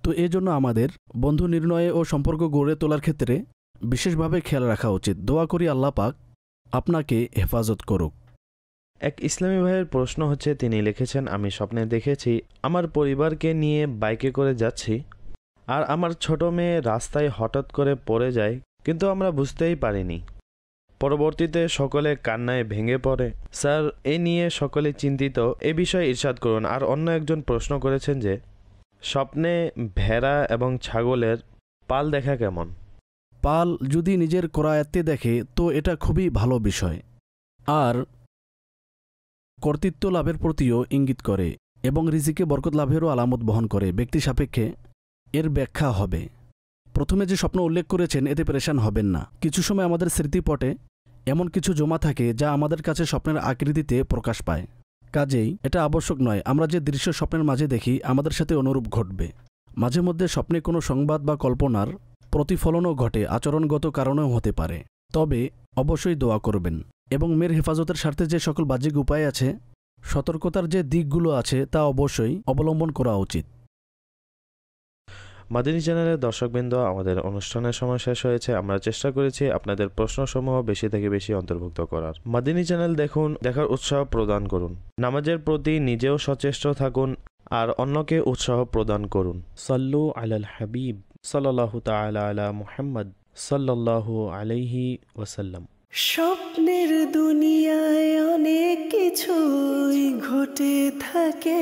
তো এজন্য আমাদের বন্ধু নির্ণয়ে ও সম্পর্ক গড়ে তোলার ক্ষেত্রে বিশেষভাবে খেয়াল রাখা উচিত। দোয়া করি আল্লাহ পাক আপনাকে হেফাজত করুক। এক ইসলামী ভাইয়ের প্রশ্ন হচ্ছে, তিনি লিখেছেন, আমি স্বপ্নে দেখেছি আমার পরিবারকে নিয়ে বাইকে করে যাচ্ছি আর আমার ছোট মেয়ে রাস্তায় হঠাৎ করে পড়ে যায়, কিন্তু আমরা বুঝতেই পারিনি। পরবর্তীতে সকলে কান্নায় ভেঙে পড়ে। স্যার, এ নিয়ে সকলে চিন্তিত, এ বিষয়ে ইরশাদ করুন। আর অন্য একজন প্রশ্ন করেছেন যে স্বপ্নে ভেড়া এবং ছাগলের পাল দেখা কেমন? পাল যদি নিজের করায়ত্তে দেখে তো এটা খুবই ভালো বিষয়, আর কর্তৃত্ব লাভের প্রতিও ইঙ্গিত করে এবং রিজিকে বরকত লাভেরও আলামত বহন করে। ব্যক্তি সাপেক্ষে এর ব্যাখ্যা হবে। প্রথমে যে স্বপ্ন উল্লেখ করেছেন এতে পেরেশান হবেন না। কিছু সময় আমাদের স্মৃতিপটে এমন কিছু জমা থাকে যা আমাদের কাছে স্বপ্নের আকৃতিতে প্রকাশ পায়। কাজেই এটা আবশ্যক নয় আমরা যে দৃশ্য স্বপ্নের মাঝে দেখি আমাদের সাথে অনুরূপ ঘটবে। মাঝে মধ্যে স্বপ্নে কোনো সংবাদ বা কল্পনার প্রতিফলনও ঘটে, আচরণগত কারণেও হতে পারে। তবে অবশ্যই দোয়া করবেন এবং মেয়ের হেফাজতের স্বার্থে যে সকল বাহ্যিক উপায় আছে, সতর্কতার যে দিকগুলো আছে তা অবশ্যই অবলম্বন করা উচিত। মাদিনী চ্যানেলের দর্শকবৃন্দ, আমাদের অনুষ্ঠানের সময় শেষ হয়েছে। আমরা চেষ্টা করেছি আপনাদের প্রশ্নসমূহ বেশি থেকে বেশি অন্তর্ভুক্ত করার। মাদিনী চ্যানেল দেখুন, দেখার উৎসাহ প্রদান করুন। নামাজের প্রতি নিজেও সচেষ্ট থাকুন আর অন্যকে উৎসাহ প্রদান করুন। সাল্লু আলাল হাবিব সাল্লাল্লাহু তাআলা আলা মুহাম্মদ সাল্লাল্লাহু আলাইহি ওয়াসাল্লাম। স্বপ্নের দুনিয়ায় অনেক কিছুই ঘটে থাকে।